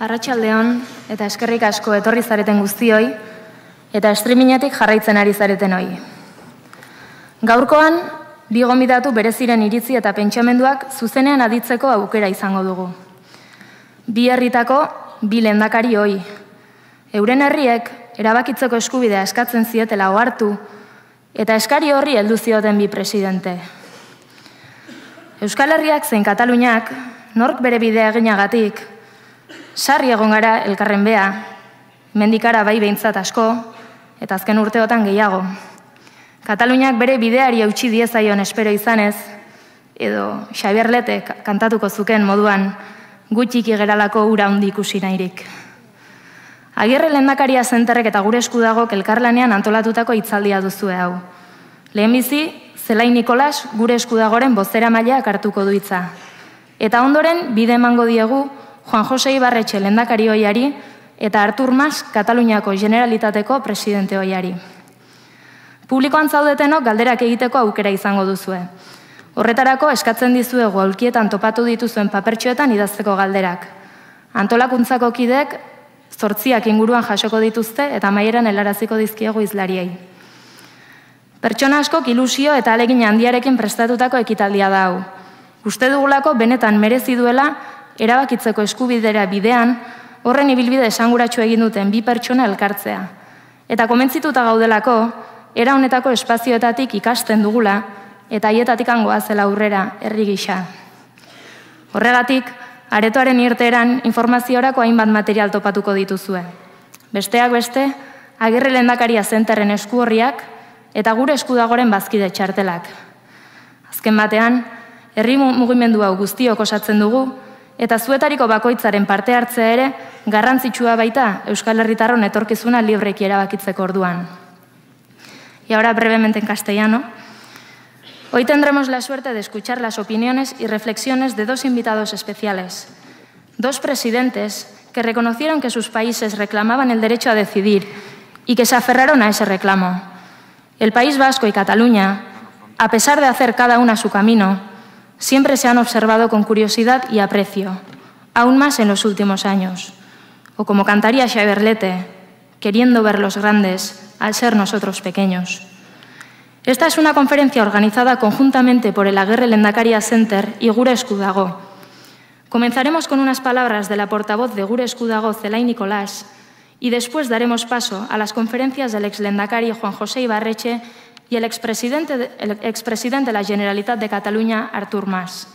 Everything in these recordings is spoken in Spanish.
Arratsaldeon eta eskerrik asko etorri zareten guztioi eta streamingetik jarraitzen ari zareten hoi. Gaurkoan, bi gonbidatu bereziren iritzi eta pentsamenduak zuzenean aditzeko aukera izango dugu. Bi herritako, bi lehendakari hoi. Euren herriek erabakitzeko eskubidea eskatzen zietela ohartu eta eskari horri heldu zioten bi presidente. Euskal Herriak zein Kataluniak, nork bere bidea eginagatik, sarri egon gara elkarren bea, mendikara bai behintzat asko, eta azken urteotan gehiago. Kataluniak bere bideari eutsi diezaion espero izanez, edo Xabier Letek kantatuko zuken moduan, gutxiki geralako ura handi ikusi nahirik. Agirre Lehendakaria Zenterrek eta gure esku dago elkarlanean antolatutako hitzaldia duzue hau. Lehenbizi, Zelai Nikolas gure esku dagoren bozeramaileak hartuko du hitza. Eta ondoren bide emango diegu Juan Jose Ibarretxe lehendakari ohiari eta Artur Mas Kataluniako Generalitateko presidente ohiari. Publikoan zaudetenok galderak egiteko aukera izango duzue. Horretarako eskatzen dizuegu aulkietan topatu dituzuen papertxoetan idazteko galderak. Antolakuntzako kideek 8 inguruan jasoko dituzte eta amaieran helaraziko dizkiegu hizlariei. Pertsona askok ilusio eta ahalegin handiarekin prestatutako ekitaldia da hau. Uste dugulako benetan merezi duela erabakitzeko eskubidera bidean horren ibilbide esanguratsu egin duten bi pertsona elkartzea. Eta komentzituta gaudelako, era honetako espazioetatik ikasten dugula eta haietatik goazela aurrera herri gisa. Horregatik, aretoaren irteeran informaziorako hainbat material topatuko dituzue. Besteak beste, Agirre Lehendakaria Zenterren esku horriak eta gure esku dagoren bazkide txartelak. Azken batean, herri mugimendu hau guztiok osatzen dugu, eta zuetariko bakoitzaren parte hartzea ere garrantzitsua baita Euskal Herritarron etorkizuna libreki erabakitzeko orduan. Y ahora brevemente en castellano. Hoy tendremos la suerte de escuchar las opiniones y reflexiones de dos invitados especiales. Dos presidentes que reconocieron que sus países reclamaban el derecho a decidir y que se aferraron a ese reclamo. El País Vasco y Cataluña, a pesar de hacer cada una su camino, siempre se han observado con curiosidad y aprecio, aún más en los últimos años. O como cantaría Xabier Lete, queriendo ver los grandes al ser nosotros pequeños. Esta es una conferencia organizada conjuntamente por el Agirre Lehendakaria Center y Gure Esku Dago. Comenzaremos con unas palabras de la portavoz de Gure Esku Dago, Zelai Nikolas, y después daremos paso a las conferencias del exlehendakari Juan José Ibarretxe y el expresidente de la Generalitat de Cataluña, Artur Mas.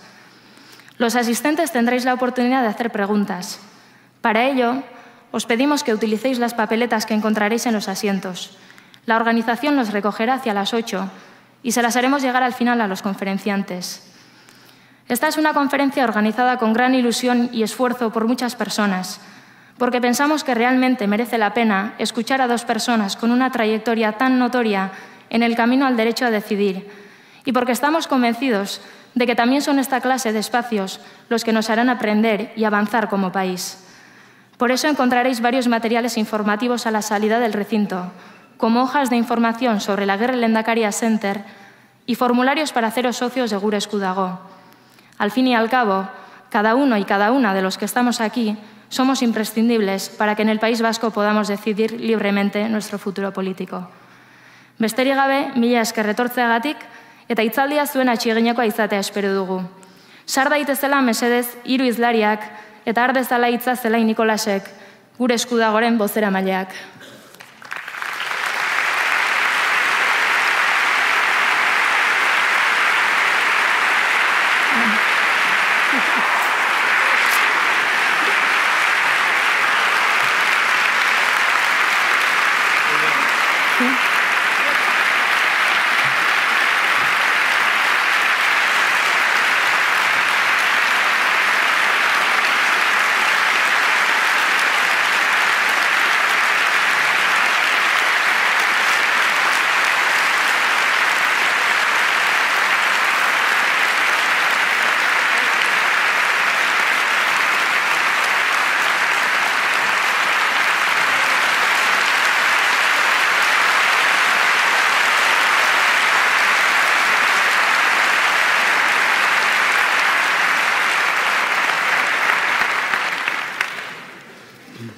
Los asistentes tendréis la oportunidad de hacer preguntas. Para ello, os pedimos que utilicéis las papeletas que encontraréis en los asientos. La organización los recogerá hacia las 8 y se las haremos llegar al final a los conferenciantes. Esta es una conferencia organizada con gran ilusión y esfuerzo por muchas personas, porque pensamos que realmente merece la pena escuchar a dos personas con una trayectoria tan notoria en el camino al derecho a decidir, y porque estamos convencidos de que también son esta clase de espacios los que nos harán aprender y avanzar como país. Por eso encontraréis varios materiales informativos a la salida del recinto, como hojas de información sobre la Agirre Lehendakaria Center y formularios para haceros socios de Gure Esku Dago. Al fin y al cabo, cada uno y cada una de los que estamos aquí somos imprescindibles para que en el País Vasco podamos decidir libremente nuestro futuro político. Besterik gabe, mila esker etortzeagatik eta hitzaldia zuen atseginekoa izatea espero dugu. Sar daitezela mesedez hiru hizlariak eta har dezala hitza Zelai Nikolasek, Gure Esku Dagoren bozeramaileak.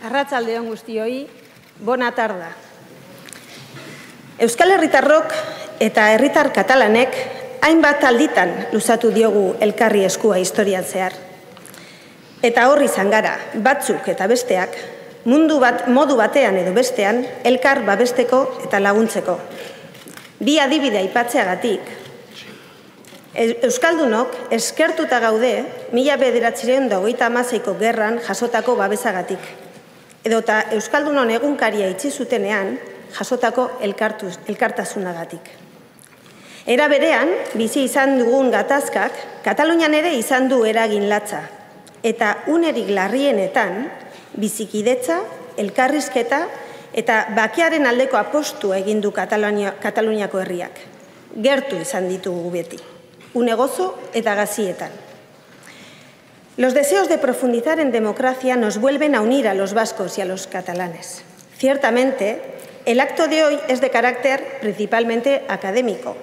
Arratsalde on guztioi, bona tarda. Euskal Herritarrok eta herritar katalanek hainbat alditan luzatu diogu elkarri eskua historian zehar. Eta horri izan gara, batzuk eta besteak, modu batean edo bestean, elkar babesteko eta laguntzeko. Bi adibide aipatzeagatik, Euskaldunok eskertuta gaude 1956ko gerran jasotako babesagatik. Edota Euskaldunon egunkaria itxi zutenean jasotako elkartasunagatik. Era berean, bizi izan dugun gatazkak, Katalunian ere izan du eragin latza. Eta unerik larrienetan, bizikidetza, elkarrizketa eta bakearen aldeko apostu egin du Kataluniako herriak. Gertu izan ditugu beti. Une gozo eta gazietan. Los deseos de profundizar en democracia nos vuelven a unir a los vascos y a los catalanes. Ciertamente, el acto de hoy es de carácter principalmente académico.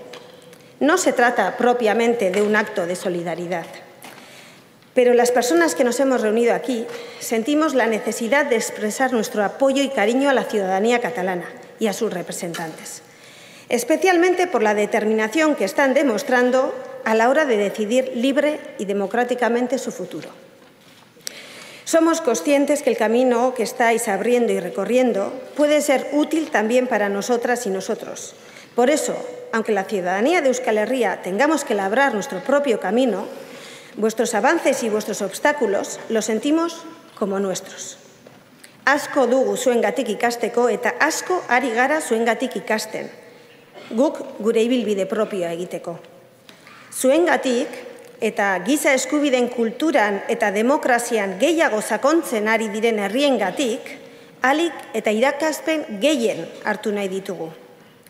No se trata propiamente de un acto de solidaridad. Pero las personas que nos hemos reunido aquí sentimos la necesidad de expresar nuestro apoyo y cariño a la ciudadanía catalana y a sus representantes, especialmente por la determinación que están demostrando a la hora de decidir libre y democráticamente su futuro. Somos conscientes que el camino que estáis abriendo y recorriendo puede ser útil también para nosotras y nosotros. Por eso, aunque la ciudadanía de Euskal Herria tengamos que labrar nuestro propio camino, vuestros avances y vuestros obstáculos los sentimos como nuestros. Asko dugu zuengatik ikasteko eta asko ari gara zuengatik ikasten. Guk gure ibilbide propioa egiteko. Zuengatik eta giza eskubideen kulturan eta demokrazian gehiago sakontzen ari diren herriengatik, ahalik eta irakaspen gehien hartu nahi ditugu.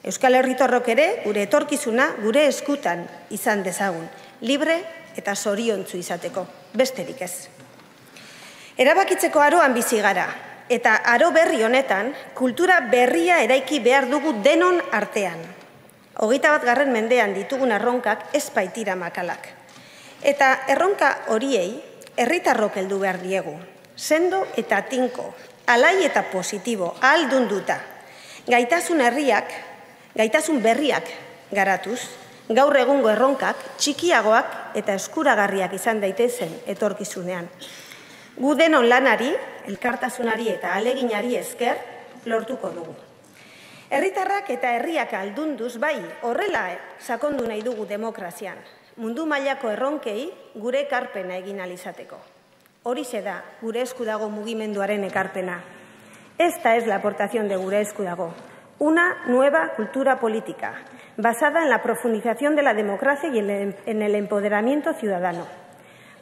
Euskal Herritarrok ere gure etorkizuna gure eskutan izan dezagun, libre eta zoriontsu izateko, besterik ez. Erabakitzeko aroan bizi gara, eta aro berri honetan kultura berria eraiki behar dugu denon artean. 21. mendean ditugun erronkak ez baitira makalak. Eta erronka horiei herritarrok heldu behar diegu. Sendo eta tinko, alai eta positibo, ahaldunduta. Gaitasun berriak garatuz, gaur egungo erronkak txikiagoak eta eskuragarriak izan daitezen etorkizunean. Gu denon lanari, elkartasunari eta aleginari esker lortuko dugu. Herritarrak eta herriak aldunduz bai horrela sakondu nahi dugu demokrazian. Mundu mailako erronkei gure ekarpena egin ahal izateko. Horixe da gure esku dago mugimenduaren ekarpena. Esta es la aportación de gure esku dago. Una nueva cultura política, basada en la profundización de la democracia y en el empoderamiento ciudadano.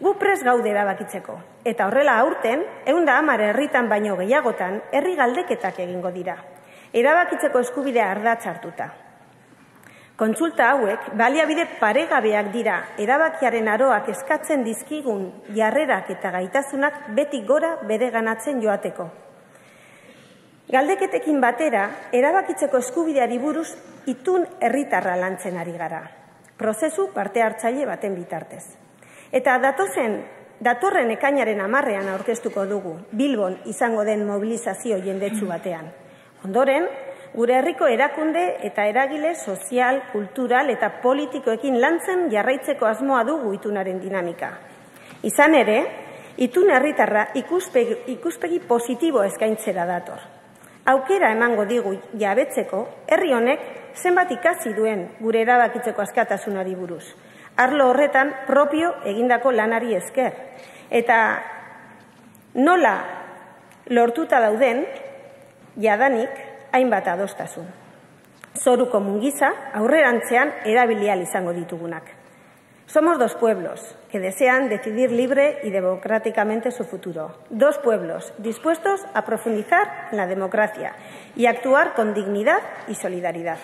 Gu prest gaude erabakitzeko, eta horrela aurten, 110 herritan baino gehiagotan, herri galdeketak egingo dira. Erabakitzeko eskubidea ardatz hartuta. Kontsulta hauek baliabide paregabeak dira erabakiaren aroak eskatzen dizkigun jarrerak eta gaitasunak beti gora bereganatzen joateko. Galdeketekin batera, erabakitzeko eskubideari buruz itun herritarra lantzen ari gara. Prozesu parte hartzaile baten bitartez. Eta datorren ekainaren 10ean aurkeztuko dugu, Bilbon izango den mobilizazio jendetsu batean. Ondoren, gure herriko erakunde eta eragile sozial, kultural eta politikoekin lantzen jarraitzeko asmoa dugu itunaren dinamika. Izan ere, itun herritarra ikuspegi positibo eskaintzera dator. Aukera emango digu jabetzeko, herri honek zenbat ikasi duen gure erabakitzeko askatasunari buruz. Arlo horretan propio egindako lanari esker. Eta nola lortuta dauden, jadanik hainbat adostasun. Zoruko mungiza aurrerantzean erabilial izango ditugunak. Somos dos pueblos que desean decidir libre y democráticamente su futuro. Dos pueblos dispuestos a profundizar en la democracia y actuar con dignidad y solidaridad.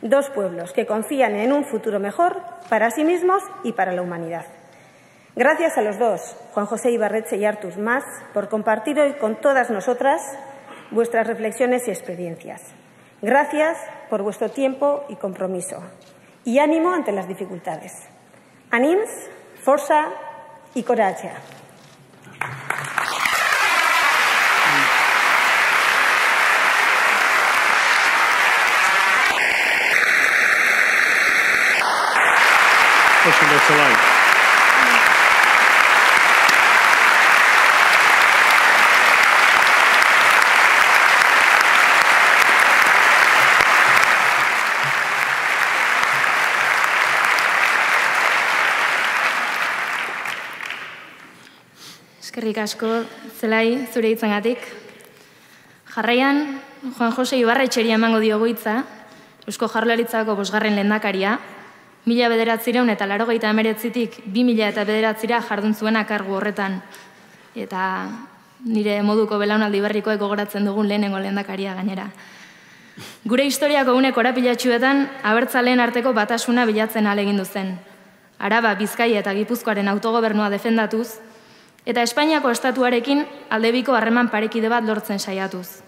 Dos pueblos que confían en un futuro mejor para sí mismos y para la humanidad. Gracias a los dos, Juan José Ibarretxe y Artur Mas, por compartir hoy con todas nosotras vuestras reflexiones y experiencias. Gracias por vuestro tiempo y compromiso. Y ánimo ante las dificultades. Ànims, força i coratge. Zelai. Eskerrik asko, Zelai, zure hitzengatik. Jarraian, Juan Jose Ibarretxeri emango diogu hitza, Eusko Jaurlaritzako 5. lehendakaria, 1989tik 2009 jardun zuena kargu horretan. Eta nire moduko belaunaldi berrikoek gogoratzen dugun lehenengo lehendakaria gainera. Gure historiako une korapilatsuetan, abertzaleen arteko batasuna bilatzen ahalegindu zen. Araba, Bizkaia eta Gipuzkoaren autogobernua defendatuz, eta Espainiako estatuarekin aldebiko harreman parekide bat lortzen saiatuz.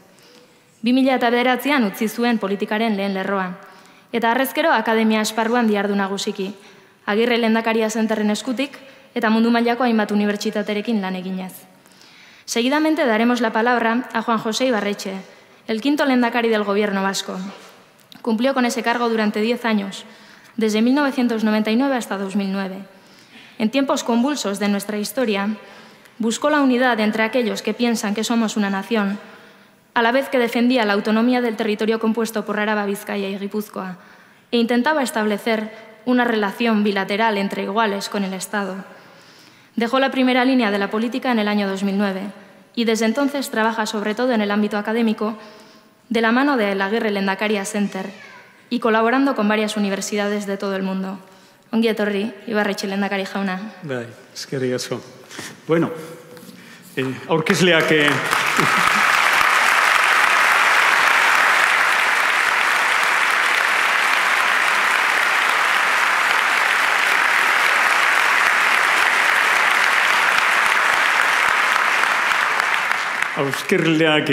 2009an utzi zuen politikaren lehen lerroa, eta harrezkero akademia esparruan diardu nagusiki, Agirre Lehendakaria Zenterren eskutik eta mundu mailako hainbat unibertsitaterekin lan eginez. Seguidamente daremos la palabra a Juan José Ibarretxe, el 5º lehendakari del gobierno vasco. Cumplió con ese cargo durante 10 años, desde 1999 hasta 2009. En tiempos convulsos de nuestra historia, buscó la unidad entre aquellos que piensan que somos una nación, a la vez que defendía la autonomía del territorio compuesto por Araba, Vizcaya y Guipúzcoa, e intentaba establecer una relación bilateral entre iguales con el Estado. Dejó la primera línea de la política en el año 2009 y desde entonces trabaja sobre todo en el ámbito académico de la mano del Agirre Lehendakaria Center y colaborando con varias universidades de todo el mundo. Ongi etorri, Ibarretxe Lehendakari jauna. Bai, eskerrik asko. Bueno, aurkezleak... Aurkezleak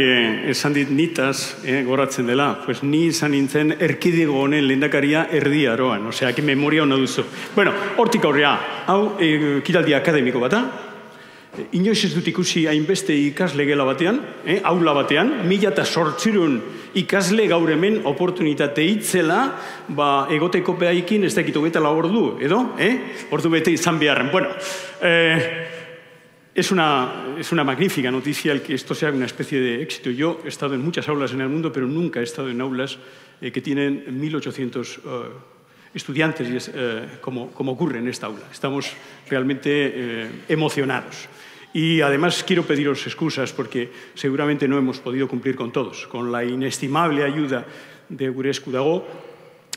esan dit nitaz, goratzen dela, pues ni izan nintzen erkidego honen lehendakaria erdi aroan, osea, que memoria hona duzu. Bueno, hortik aurrea, hau kiraldi akademiko bata, inoiz ez dut ikusi hainbeste ikasle gela batean, aula batean, 1800 ikasle gaur hemen oportunitate hitzela, egoteko behaikin ez dakit 24 ordu, edo? Ordu bete izan beharren. Bueno, es una magnífica noticia el que esto sea una especie de éxito. Yo he estado en muchas aulas en el mundo, pero nunca he estado en aulas que tienen 1800 estudiantes, como ocurre en esta aula. Estamos realmente emocionados. Y además quiero pediros excusas porque seguramente no hemos podido cumplir con todos. Con la inestimable ayuda de Gure Esku Dago,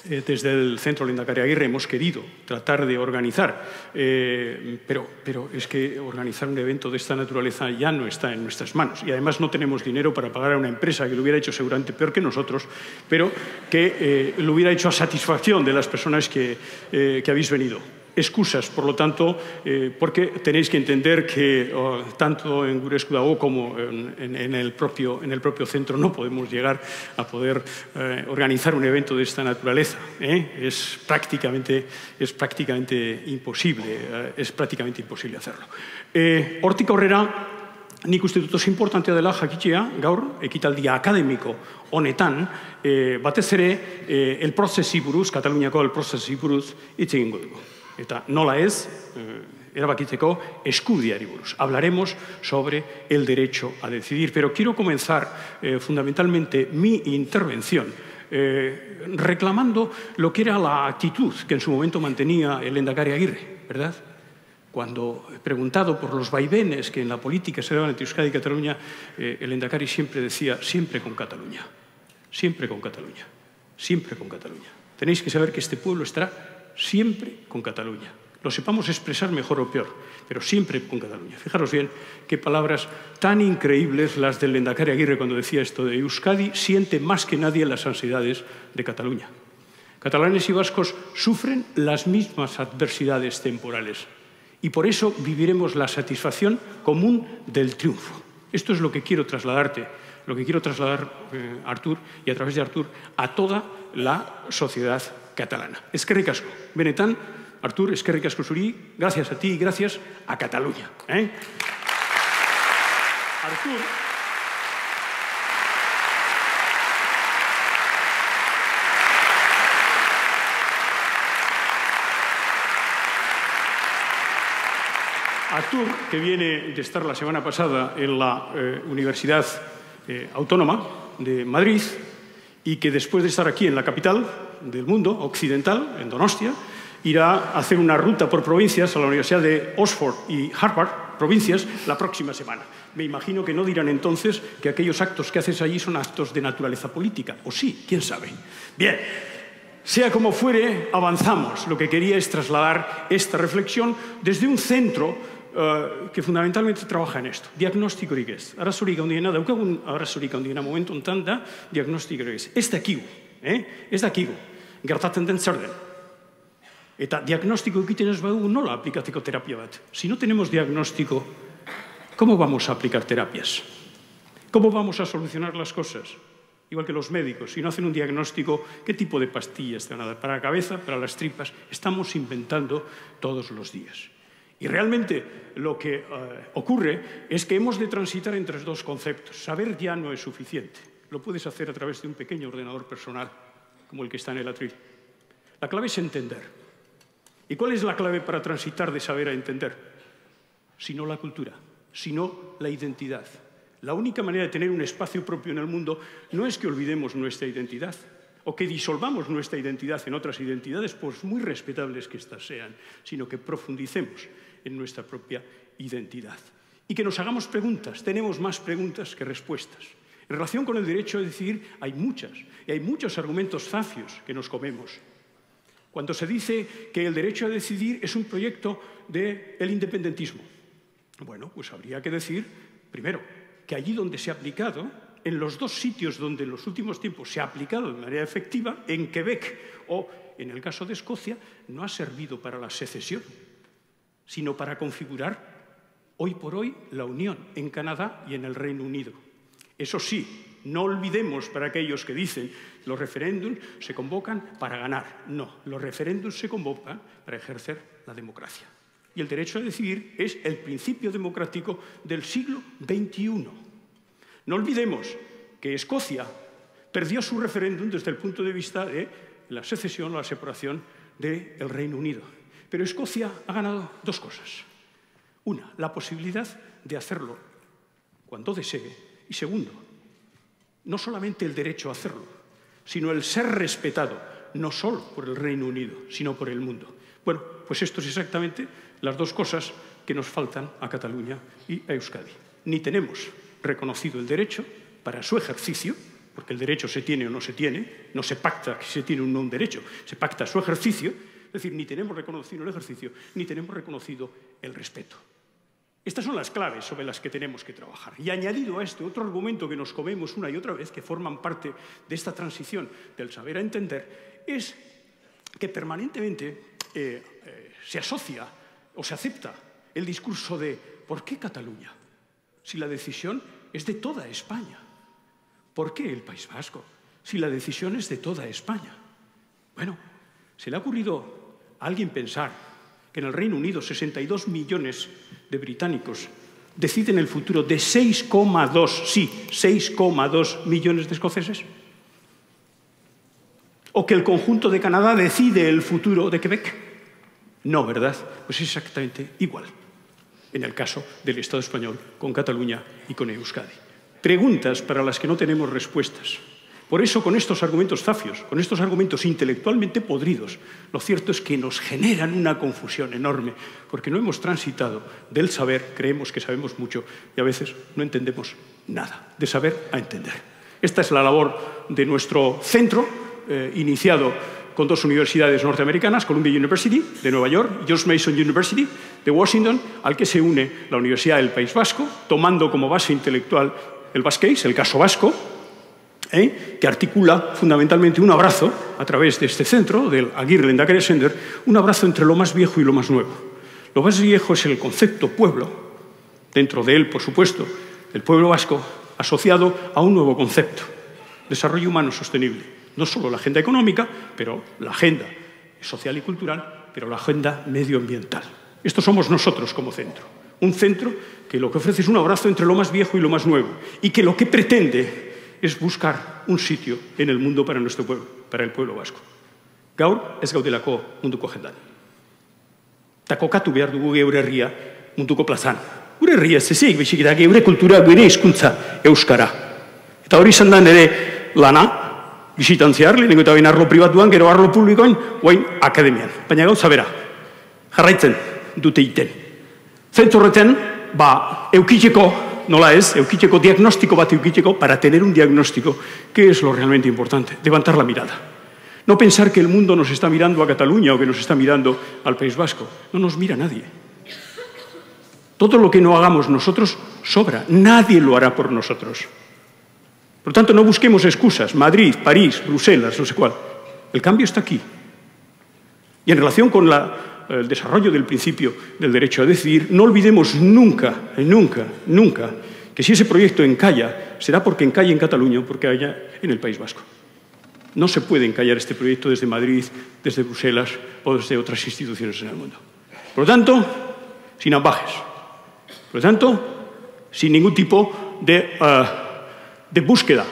desde el Centro Lehendakari Agirre hemos querido tratar de organizar, pero es que organizar un evento de esta naturaleza ya no está en nuestras manos. Y además no tenemos dinero para pagar a una empresa que lo hubiera hecho seguramente peor que nosotros, pero que lo hubiera hecho a satisfacción de las personas que habéis venido. Excusas, por lo tanto, porque tenéis que entender que tanto en Gure Esku Dago como en el propio centro no podemos llegar a poder organizar un evento de esta naturaleza. Es prácticamente imposible hacerlo. Hortik aurrera, nik uste dut oso importantea dela jakitea gaur, ekitaldia akademiko honetan, batez ere, el prozesi buruz, Kataluniako el prozesi buruz hitz egingo dugu. Eta nola ez, erabakitzeko eskubideari buruz. Hablaremos sobre el derecho a decidir, pero quiero comenzar fundamentalmente mi intervención reclamando lo que era la actitud que en su momento mantenía el Lehendakari Agirre, ¿verdad? Cuando preguntado por los vaivenes que en la política se daban entre Euskadi y Cataluña, el Lehendakari siempre decía, siempre con Cataluña, siempre con Cataluña, siempre con Cataluña. Tenéis que saber que este pueblo estará siempre con Cataluña. Lo sepamos expresar mejor o peor, pero siempre con Cataluña. Fijaros bien qué palabras tan increíbles las del Lehendakari Agirre cuando decía esto de Euskadi siente más que nadie las ansiedades de Cataluña. Catalanes y vascos sufren las mismas adversidades temporales y por eso viviremos la satisfacción común del triunfo. Esto es lo que quiero trasladarte, lo que quiero trasladar Artur y a través de Artur a toda la sociedad catalana. Eskerrik asko. Benetan, Artur, eskerrik asko zuri, gracias a ti y gracias a Cataluña. Artur... Artur, que viene de estar la semana pasada en la Universidad Autónoma de Madrid y que después de estar aquí en la capital del mundo occidental, en Donostia, irá a hacer una ruta por provincias a la Universidad de Oxford y Harvard, provincias, la próxima semana. Me imagino que no dirán entonces que aquellos actos que haces allí son actos de naturaleza política. O sí, quién sabe. Bien, sea como fuere, avanzamos. Lo que quería es trasladar esta reflexión desde un centro que fundamentalmente trabaja en esto. Diagnostikorik ez. Arazorik handiena, daukagun arazorik handiena momentu honetan da diagnostikorik ez. Ez dakigu. Gertatzen den zer den. Eta diagnóstico egiten ez badugu nola aplikatzeko terapia bat. Si no tenemos diagnóstico, ¿cómo vamos a aplicar terapias? ¿Cómo vamos a solucionar las cosas? Igual que los médicos, si no hacen un diagnóstico, ¿qué tipo de pastillas te van a dar? ¿Para la cabeza? ¿Para las tripas? Estamos inventando todos los días. Y realmente lo que ocurre es que hemos de transitar entre dos conceptos. Saber ya no es suficiente. Lo puedes hacer a través de un pequeño ordenador personal, como el que está en el atril. La clave es entender. ¿Y cuál es la clave para transitar de saber a entender? Si no la cultura, sino la identidad. La única manera de tener un espacio propio en el mundo no es que olvidemos nuestra identidad o que disolvamos nuestra identidad en otras identidades, por muy respetables que éstas sean, sino que profundicemos en nuestra propia identidad. Y que nos hagamos preguntas. Tenemos más preguntas que respuestas. En relación con el derecho a decidir hay muchas, y hay muchos argumentos zafios que nos comemos. Cuando se dice que el derecho a decidir es un proyecto del independentismo, bueno, pues habría que decir, primero, que allí donde se ha aplicado, en los dos sitios donde en los últimos tiempos se ha aplicado de manera efectiva, en Quebec o en el caso de Escocia, no ha servido para la secesión, sino para configurar hoy por hoy la unión en Canadá y en el Reino Unido. Eso sí, no olvidemos para aquellos que dicen los referéndums se convocan para ganar. No, los referéndums se convocan para ejercer la democracia. Y el derecho a decidir es el principio democrático del siglo XXI. No olvidemos que Escocia perdió su referéndum desde el punto de vista de la secesión o la separación del Reino Unido. Pero Escocia ha ganado dos cosas. Una, la posibilidad de hacerlo cuando desee. Y segundo, no solamente el derecho a hacerlo, sino el ser respetado, no solo por el Reino Unido, sino por el mundo. Bueno, pues esto es exactamente las dos cosas que nos faltan a Cataluña y a Euskadi. Ni tenemos reconocido el derecho para su ejercicio, porque el derecho se tiene o no se tiene, no se pacta que se tiene o no un derecho, se pacta su ejercicio, es decir, ni tenemos reconocido el ejercicio, ni tenemos reconocido el respeto. Estas son las claves sobre las que tenemos que trabajar. Y añadido a este otro argumento que nos comemos una y otra vez, que forman parte de esta transición del saber a entender, es que permanentemente se asocia o se acepta el discurso de ¿por qué Cataluña? Si la decisión es de toda España. ¿Por qué el País Vasco? Si la decisión es de toda España. Bueno, ¿se le ha ocurrido a alguien pensar que en el Reino Unido 62 millones de británicos deciden el futuro de 6,2 millones de escoceses? ¿O que el conjunto de Canadá decide el futuro de Quebec? No, ¿verdad? Pues es exactamente igual en el caso del Estado español con Cataluña y con Euskadi. Preguntas para las que no tenemos respuestas. Por eso, con estos argumentos zafios, con estos argumentos intelectualmente podridos, lo cierto es que nos generan una confusión enorme, porque no hemos transitado del saber, creemos que sabemos mucho, y a veces no entendemos nada, de saber a entender. Esta es la labor de nuestro centro, iniciado con dos universidades norteamericanas, Columbia University de Nueva York y George Mason University de Washington, al que se une la Universidad del País Vasco, tomando como base intelectual el Basque Case, el caso vasco, que articula fundamentalmente un abrazo a través de este centro, del Aguirre Lehendakari Center, un abrazo entre lo más viejo y lo más nuevo. Lo más viejo es el concepto pueblo, dentro de él, por supuesto, el pueblo vasco, asociado a un nuevo concepto, desarrollo humano sostenible. No solo la agenda económica, pero la agenda social y cultural, pero la agenda medioambiental. Esto somos nosotros como centro. Un centro que lo que ofrece es un abrazo entre lo más viejo y lo más nuevo, y que lo que pretende es buscar un sitio en el mundo para nuestro pueblo, para el pueblo vasco. Gaur ez gaudelako munduko jendan. Ta kokatu behar dugu geure herria munduko plazan. Gure herria ez ezik, baizik eta geure kultura, gure hizkuntza euskara. Eta hori izan da nire lana, bisitantziar, lehenengo eta bain arlo pribatuan, gero arlo publikoan, guain akademian. Baina gauza bera, jarraitzen dute iten. Zentzorreten, eukiteko, nola ez, eukiteko diagnostiko bat eukiteko, para tener un diagnóstico, ¿qué es lo realmente importante? Levantar la mirada. No pensar que el mundo nos está mirando a Cataluña o que nos está mirando al País Vasco. No nos mira nadie. Todo lo que no hagamos nosotros sobra. Nadie lo hará por nosotros. Por lo tanto, no busquemos excusas. Madrid, París, Bruselas, no sé cuál. El cambio está aquí. Y en relación con el desarrollo del principio del derecho a decidir, no olvidemos nunca, nunca, que si ese proyecto encalla, será porque encalla en Cataluña o porque haya en el País Vasco. No se puede encallar este proyecto desde Madrid, desde Bruselas o desde otras instituciones en el mundo. Por lo tanto, sin ambajes. Por lo tanto, sin ningún tipo de búsqueda,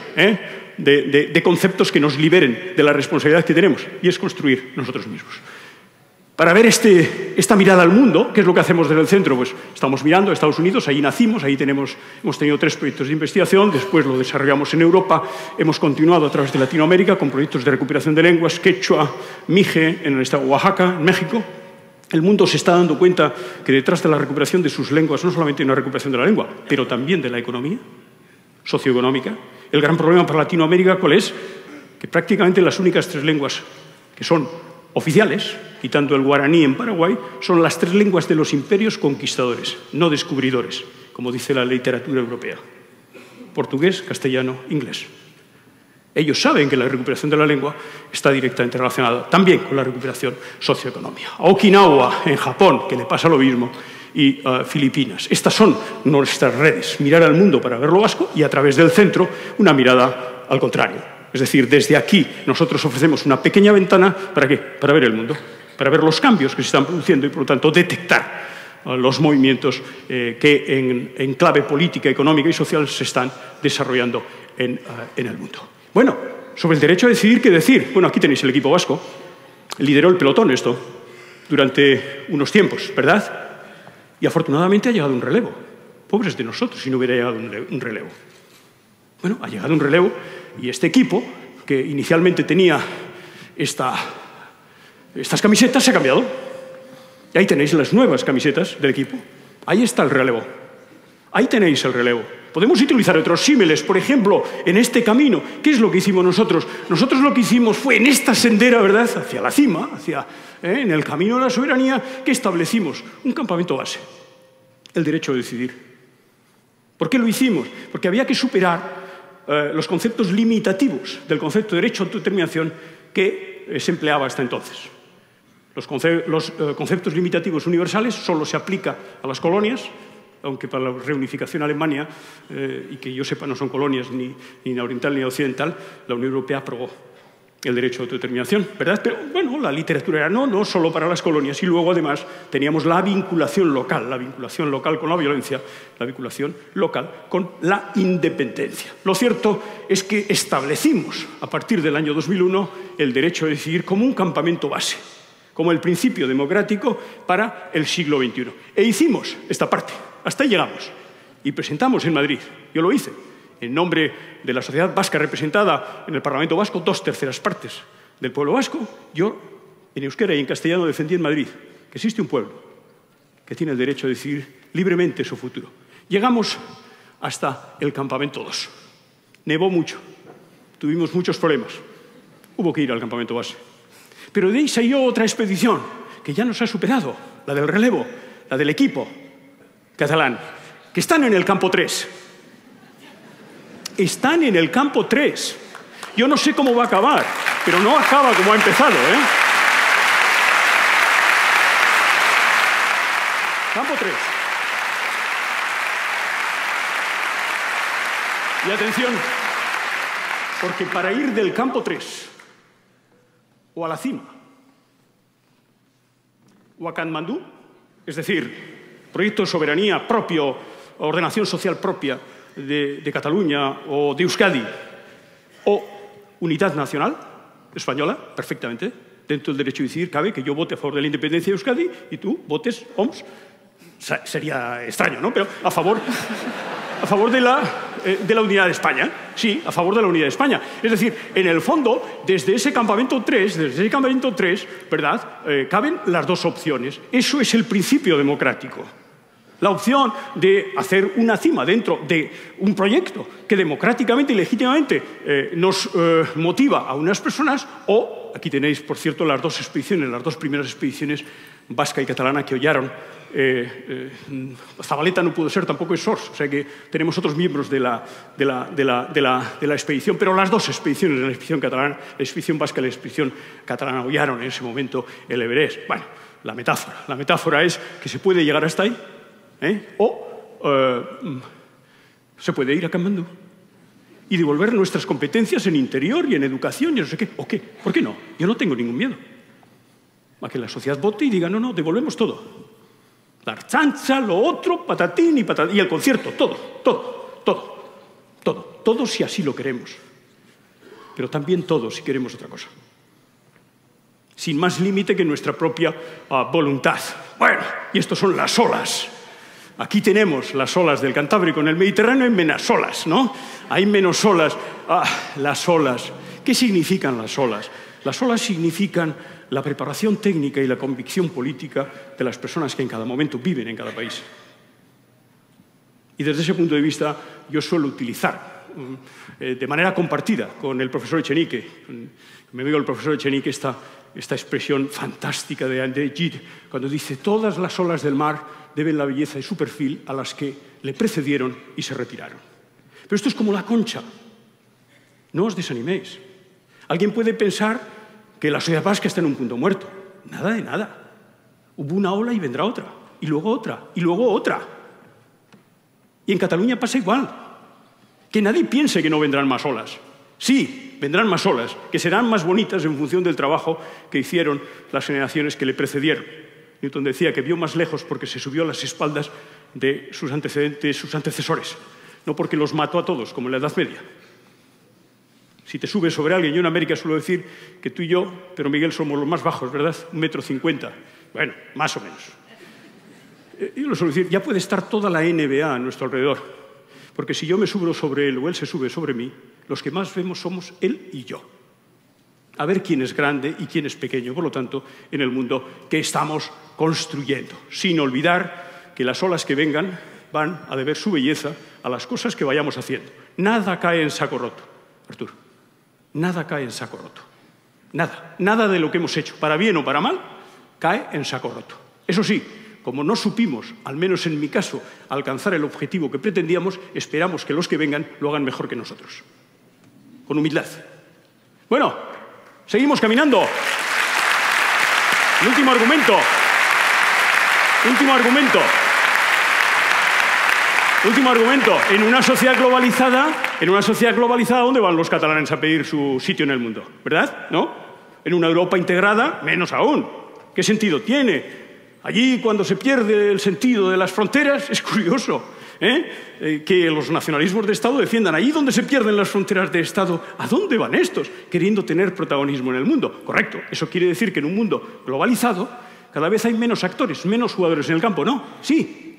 de conceptos que nos liberen de la responsabilidad que tenemos, y es construir nosotros mismos. Para ver esta mirada al mundo, ¿qué es lo que hacemos desde el centro? Pues estamos mirando a Estados Unidos, ahí nacimos, ahí hemos tenido 3 proyectos de investigación, después lo desarrollamos en Europa, hemos continuado a través de Latinoamérica con proyectos de recuperación de lenguas, quechua, mije, en el estado de Oaxaca, en México. El mundo se está dando cuenta que detrás de la recuperación de sus lenguas no solamente hay una recuperación de la lengua, pero también de la economía socioeconómica. El gran problema para Latinoamérica, ¿cuál es? Que prácticamente las únicas 3 lenguas que son oficiales, quitando el guaraní en Paraguay, son las 3 lenguas de los imperios conquistadores, no descubridores, como dice la literatura europea. Portugués, castellano, inglés. Ellos saben que la recuperación de la lengua está directamente relacionada también con la recuperación socioeconómica. A Okinawa, en Japón, que le pasa lo mismo, y Filipinas. Estas son nuestras redes. Mirar al mundo para ver lo vasco y a través del centro una mirada al contrario. Es decir, desde aquí nosotros ofrecemos una pequeña ventana, ¿para qué? Para ver el mundo, para ver los cambios que se están produciendo y, por lo tanto, detectar los movimientos que en clave política, económica y social se están desarrollando en el mundo. Bueno, sobre el derecho a decidir, ¿qué decir? Bueno, aquí tenéis el equipo vasco. Lideró el pelotón esto durante unos tiempos, ¿verdad? Y afortunadamente ha llegado un relevo. Pobres de nosotros si no hubiera llegado un relevo. Bueno, ha llegado un relevo y este equipo, que inicialmente tenía estas camisetas, se ha cambiado. Y ahí tenéis las nuevas camisetas del equipo. Ahí está el relevo. Ahí tenéis el relevo. Podemos utilizar otros símiles, por ejemplo, en este camino. ¿Qué es lo que hicimos nosotros? Nosotros lo que hicimos fue en esta sendera, ¿verdad?, hacia la cima, en el camino de la soberanía, que establecimos un campamento base, el derecho a decidir. ¿Por qué lo hicimos? Porque había que superar los conceptos limitativos del concepto de derecho a autodeterminación que se empleaba hasta entonces. Los conceptos limitativos universales solo se aplica a las colonias, aunque para la reunificación a Alemania, y que yo sepa no son colonias ni la oriental ni la occidental, la Unión Europea aprobó el derecho a autodeterminación, ¿verdad? Pero bueno, la literatura era no solo para las colonias, y luego además teníamos la vinculación local con la violencia, la vinculación local con la independencia. Lo cierto es que establecimos a partir del año 2001 el derecho a decidir como un campamento base, como el principio democrático para el siglo XXI. E hicimos esta parte. Hasta ahí llegamos y presentamos en Madrid, yo lo hice, en nombre de la sociedad vasca representada en el Parlamento Vasco, 2/3 partes del pueblo vasco. Yo, en euskera y en castellano, defendí en Madrid que existe un pueblo que tiene el derecho a decidir libremente su futuro. Llegamos hasta el campamento 2. Nevó mucho, tuvimos muchos problemas, hubo que ir al campamento base. Pero de ahí salió otra expedición que ya nos ha superado, la del relevo, la del equipo catalán, que están en el campo 3. Están en el campo 3. Yo no sé cómo va a acabar, pero no acaba como ha empezado, ¿eh? Campo 3. Y atención, porque para ir del campo 3 o a la cima o a Katmandú, es decir, proyecto de soberanía propio, ordenación social propia de Cataluña o de Euskadi, o unidad nacional española, perfectamente, dentro del derecho a decidir cabe que yo vote a favor de la independencia de Euskadi y tú votes, OMS, sería extraño, ¿no? Pero a favor de la unidad de España. Sí, a favor de la unidad de España. Es decir, en el fondo, desde ese campamento 3, ¿verdad?, caben las dos opciones. Eso es el principio democrático. La opción de hacer una cima dentro de un proyecto que democráticamente y legítimamente nos motiva a unas personas, o, aquí tenéis, por cierto, las dos expediciones, las dos primeras expediciones vasca y catalana que hollaron. Zabaleta no pudo ser, tampoco es Sors, o sea que tenemos otros miembros de la expedición, pero las dos expediciones, la expedición catalana, la expedición vasca y la expedición catalana, hollaron en ese momento el Everest. Bueno, la metáfora es que se puede llegar hasta ahí, se puede ir a Katmandú y devolver nuestras competencias en interior y en educación y no sé qué. ¿O qué? ¿Por qué no? Yo no tengo ningún miedo a que la sociedad vote y diga, no, devolvemos todo. La Ertzaintza, lo otro, patatín y el concierto, todo si así lo queremos. Pero también todo si queremos otra cosa. Sin más límite que nuestra propia voluntad. Bueno, y estos son las olas. Aquí tenemos las olas del Cantábrico. En el Mediterráneo hay menos olas, ¿no? Hay menos olas. Las olas. ¿Qué significan las olas? Las olas significan la preparación técnica y la convicción política de las personas que en cada momento viven en cada país. Y desde ese punto de vista yo suelo utilizar de manera compartida con el profesor Echenique, me digo el profesor Echenique, esta expresión fantástica de André Gide, cuando dice todas las olas del mar deben la belleza de su perfil a las que le precedieron y se retiraron. Pero esto es como la concha. No os desaniméis. Alguien puede pensar que la sociedad vasca está en un punto muerto. Nada de nada. Hubo una ola y vendrá otra, y luego otra, y luego otra. Y en Cataluña pasa igual. Que nadie piense que no vendrán más olas. Sí, vendrán más olas, que serán más bonitas en función del trabajo que hicieron las generaciones que le precedieron. Newton decía que vio más lejos porque se subió a las espaldas de sus antecesores, no porque los mató a todos, como en la Edad Media. Si te subes sobre alguien, yo en América suelo decir que tú y yo, pero Miguel, somos los más bajos, ¿verdad? 1,50 m. Bueno, más o menos. Yo lo suelo decir, ya puede estar toda la NBA a nuestro alrededor, porque si yo me subo sobre él o él se sube sobre mí, los que más vemos somos él y yo. A ver quién es grande y quién es pequeño, por lo tanto, en el mundo que estamos construyendo, sin olvidar que las olas que vengan van a deber su belleza a las cosas que vayamos haciendo. Nada cae en saco roto, Arturo. Nada cae en saco roto. Nada de lo que hemos hecho, para bien o para mal, cae en saco roto. Eso sí, como no supimos, al menos en mi caso, alcanzar el objetivo que pretendíamos, esperamos que los que vengan lo hagan mejor que nosotros. Con humildad. Bueno, seguimos caminando. El último argumento. En una sociedad globalizada, ¿dónde van los catalanes a pedir su sitio en el mundo? ¿Verdad? ¿No? En una Europa integrada, menos aún. ¿Qué sentido tiene? Allí, cuando se pierde el sentido de las fronteras, es curioso que los nacionalismos de Estado defiendan. Allí donde se pierden las fronteras de Estado, ¿a dónde van estos? Queriendo tener protagonismo en el mundo. Correcto. Eso quiere decir que en un mundo globalizado cada vez hay menos actores, menos jugadores en el campo, ¿no? Sí,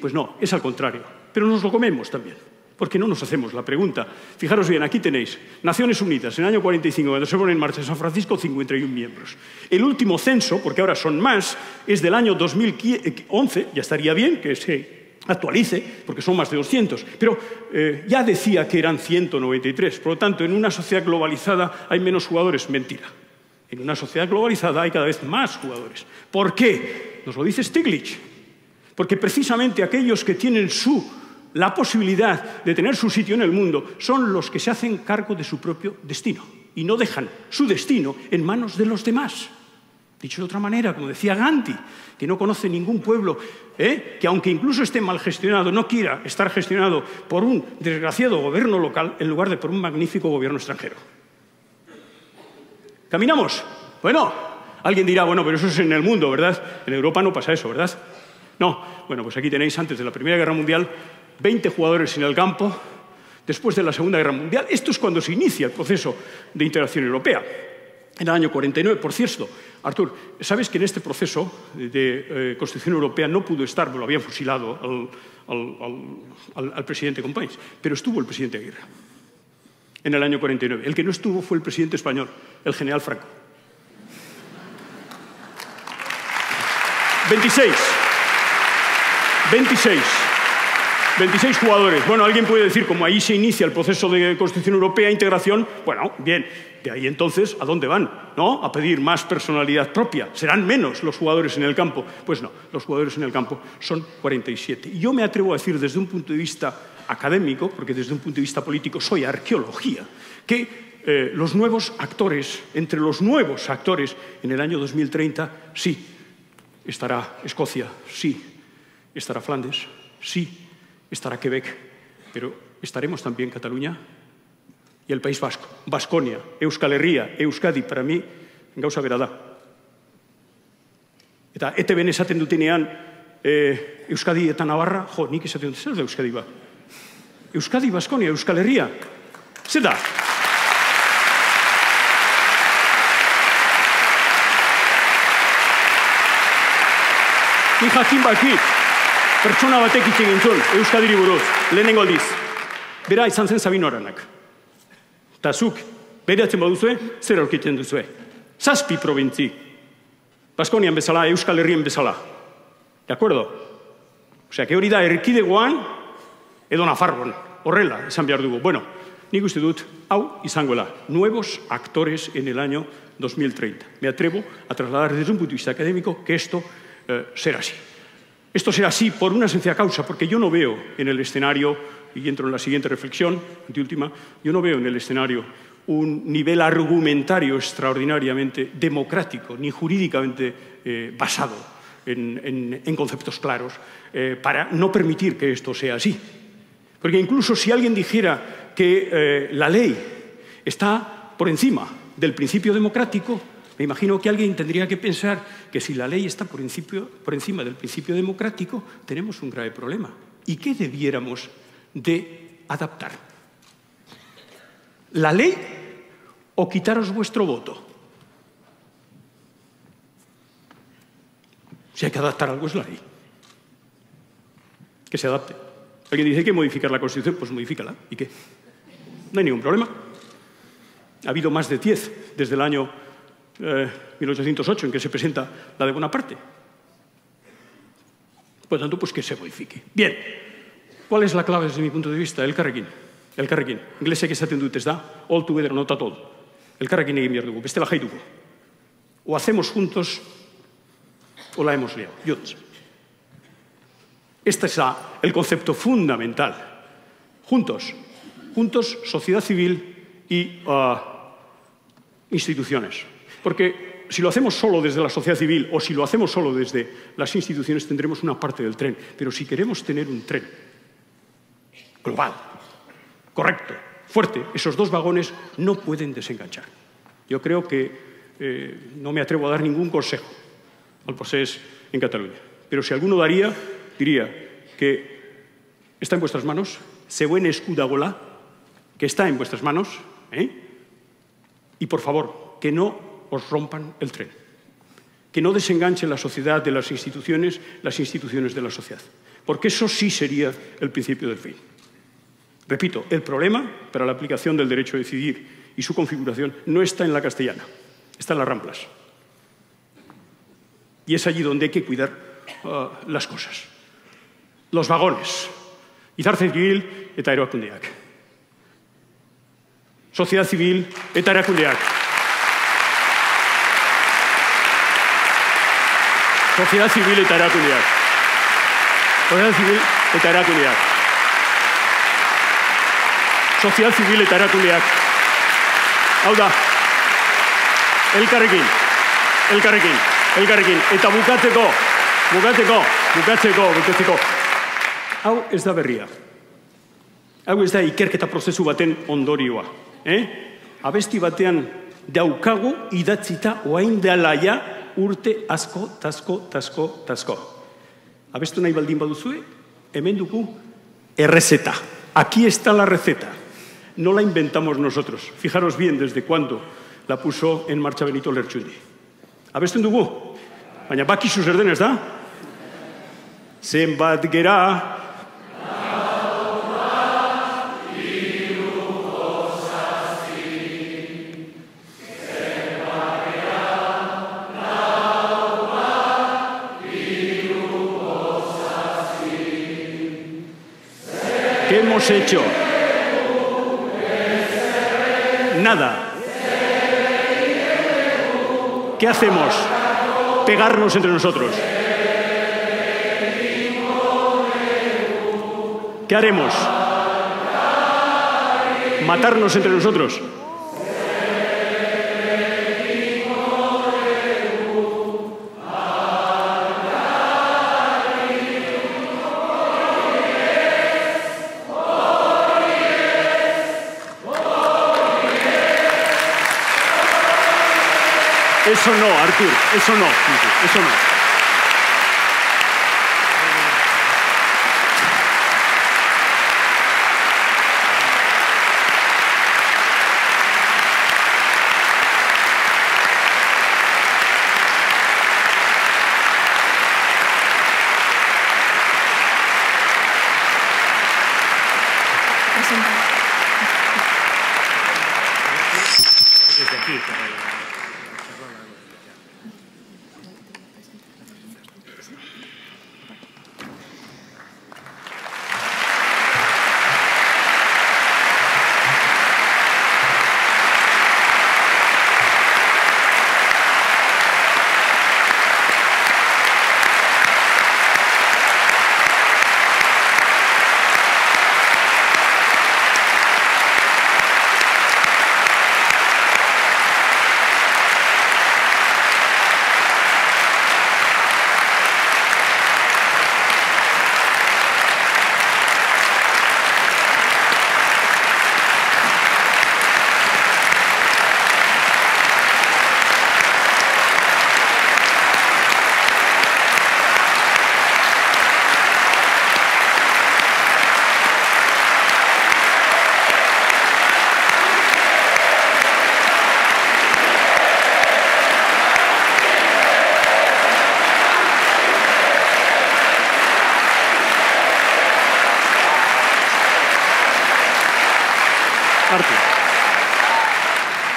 pues no, es al contrario. Pero nos lo comemos también, porque no nos hacemos la pregunta. Fijaros bien, aquí tenéis Naciones Unidas, en el año 45, cuando se pone en marcha San Francisco, 51 miembros. El último censo, porque ahora son más, es del año 2011, ya estaría bien que se actualice, porque son más de 200, pero ya decía que eran 193. Por lo tanto, en una sociedad globalizada hay menos jugadores. Mentira. En una sociedad globalizada hay cada vez más jugadores. ¿Por qué? Nos lo dice Stiglitz. Porque precisamente aquellos que tienen la posibilidad de tener su sitio en el mundo son los que se hacen cargo de su propio destino y no dejan su destino en manos de los demás. Dicho de otra manera, como decía Gandhi, que no conoce ningún pueblo que aunque incluso esté mal gestionado, no quiera estar gestionado por un desgraciado gobierno local en lugar de por un magnífico gobierno extranjero. ¿Caminamos? Bueno, alguien dirá, bueno, pero eso es en el mundo, ¿verdad? En Europa no pasa eso, ¿verdad? No. Bueno, pues aquí tenéis, antes de la Primera Guerra Mundial, 20 jugadores en el campo. Después de la Segunda Guerra Mundial, esto es cuando se inicia el proceso de integración europea. en el año 49. Por cierto, Artur, ¿sabes que en este proceso de Constitución Europea no pudo estar, lo habían fusilado al presidente Companys, pero estuvo el presidente Aguirre en el año 49. El que no estuvo fue el presidente español, el general Franco. 26 jugadores. Bueno, alguien puede decir, como ahí se inicia el proceso de Constitución Europea, integración, bueno, bien, de ahí entonces, ¿a dónde van? ¿No? A pedir más personalidad propia. ¿Serán menos los jugadores en el campo? Pues no, los jugadores en el campo son 47. Y yo me atrevo a decir desde un punto de vista académico, porque desde un punto de vista político soy arqueología, que los nuevos actores, entre los nuevos actores en el año 2030, sí, estará Escocia, sí, estará Flandes, sí, estará Quebec, pero estaremos también Cataluña y el País Vasco, Baskonia, Euskal Herria, Euskadi, para mí, gauza bera da. Eta ETB-en esaten dutenean Euskadi eta Navarra, jo, nik esaten dut, zer da Euskadi ba? Euskadi, Baskonia, Euskal Herria, zer da? Ni jakin bakit, pertsona batek hitz egin zuen, Euskadiri buruz, lehenengo aldiz. Bera izan zen Sabino Aranak. Eta zuk, behiratzen baduzue, zer aurkitzen duzue. 7 probintzi. Baskonian bezala, Euskal Herrien bezala. De acuerdo? Osea, que hori da erkidegoan, edo Nafarroan. Horrela, esan behar dugu. Bueno, nik uste dut, hau izangoela. Nuevos actores en el año 2030. Me atrevo a trasladar desde un punto de vista académico que esto será así. Esto será así por una sencilla causa, porque yo no veo en el escenario, y entro en la siguiente reflexión, última, yo no veo en el escenario un nivel argumentario extraordinariamente democrático, ni jurídicamente basado en conceptos claros, para no permitir que esto sea así. Porque incluso si alguien dijera que la ley está por encima del principio democrático, me imagino que alguien tendría que pensar que si la ley está por encima del principio democrático, tenemos un grave problema. ¿Y qué debiéramos de adaptar? ¿La ley o quitaros vuestro voto? Si hay que adaptar algo es la ley. Que se adapte. Alguien dice que hay que modificar la Constitución, pues modifícala. ¿Y qué? No hay ningún problema. Ha habido más de 10 desde el año 1808, en que se presenta la de Bonaparte. Por tanto, pues que se modifique. Bien, ¿cuál es la clave desde mi punto de vista? Elkarrekin. Inglesek esaten dut ez da, all together, not at all. Elkarrekin egin behar dugu, bestela jai dugu. O hacemos juntos, o la hemos liado. Junts. Este es el concepto fundamental. Juntos, sociedad civil y instituciones. Porque si lo hacemos solo desde la sociedad civil o si lo hacemos solo desde las instituciones tendremos una parte del tren. Pero si queremos tener un tren global, correcto, fuerte, esos dos vagones no pueden desenganchar. Yo creo que no me atrevo a dar ningún consejo al procés en Cataluña. Pero si alguno daría, diría que está en vuestras manos, zeuen esku dagoela, que está en vuestras manos, y por favor, que no os rompan el tren, que no desenganchen la sociedad de las instituciones de la sociedad, porque eso sí sería el principio del fin. Repito, el problema para la aplicación del derecho a decidir y su configuración no está en la castellana, está en las Ramblas. Y es allí donde hay que cuidar las cosas. Los vagones, gizarte zibil eta erakundeak. Sociedad civil eta erakundeak. Sociedad civil eta erakundeak. Sociedad civil eta erakundeak. Sociedad civil eta erakundeak. Hau da, elkarrekin. Eta bukatzeko. Hau ez da berria. Hau ez da ikerketa prozesu baten ondorioa. Abesti batean daukagu idatzita oain dela ja urte asko. Abestu nahi baldin baduzue, hemen dugu errezeta. Aquí está la receta. No la inventamos nosotros. Fijaros bien desde cuándo la puso en marcha Benito Lertxundi. Abesten dugu, baina bakizu zer denez da? Zenbat gera... ¿Qué hemos hecho? Nada. ¿Qué hacemos? Pegarnos entre nosotros. ¿Qué haremos? Matarnos entre nosotros. Eso no, Artur, eso no, eso no.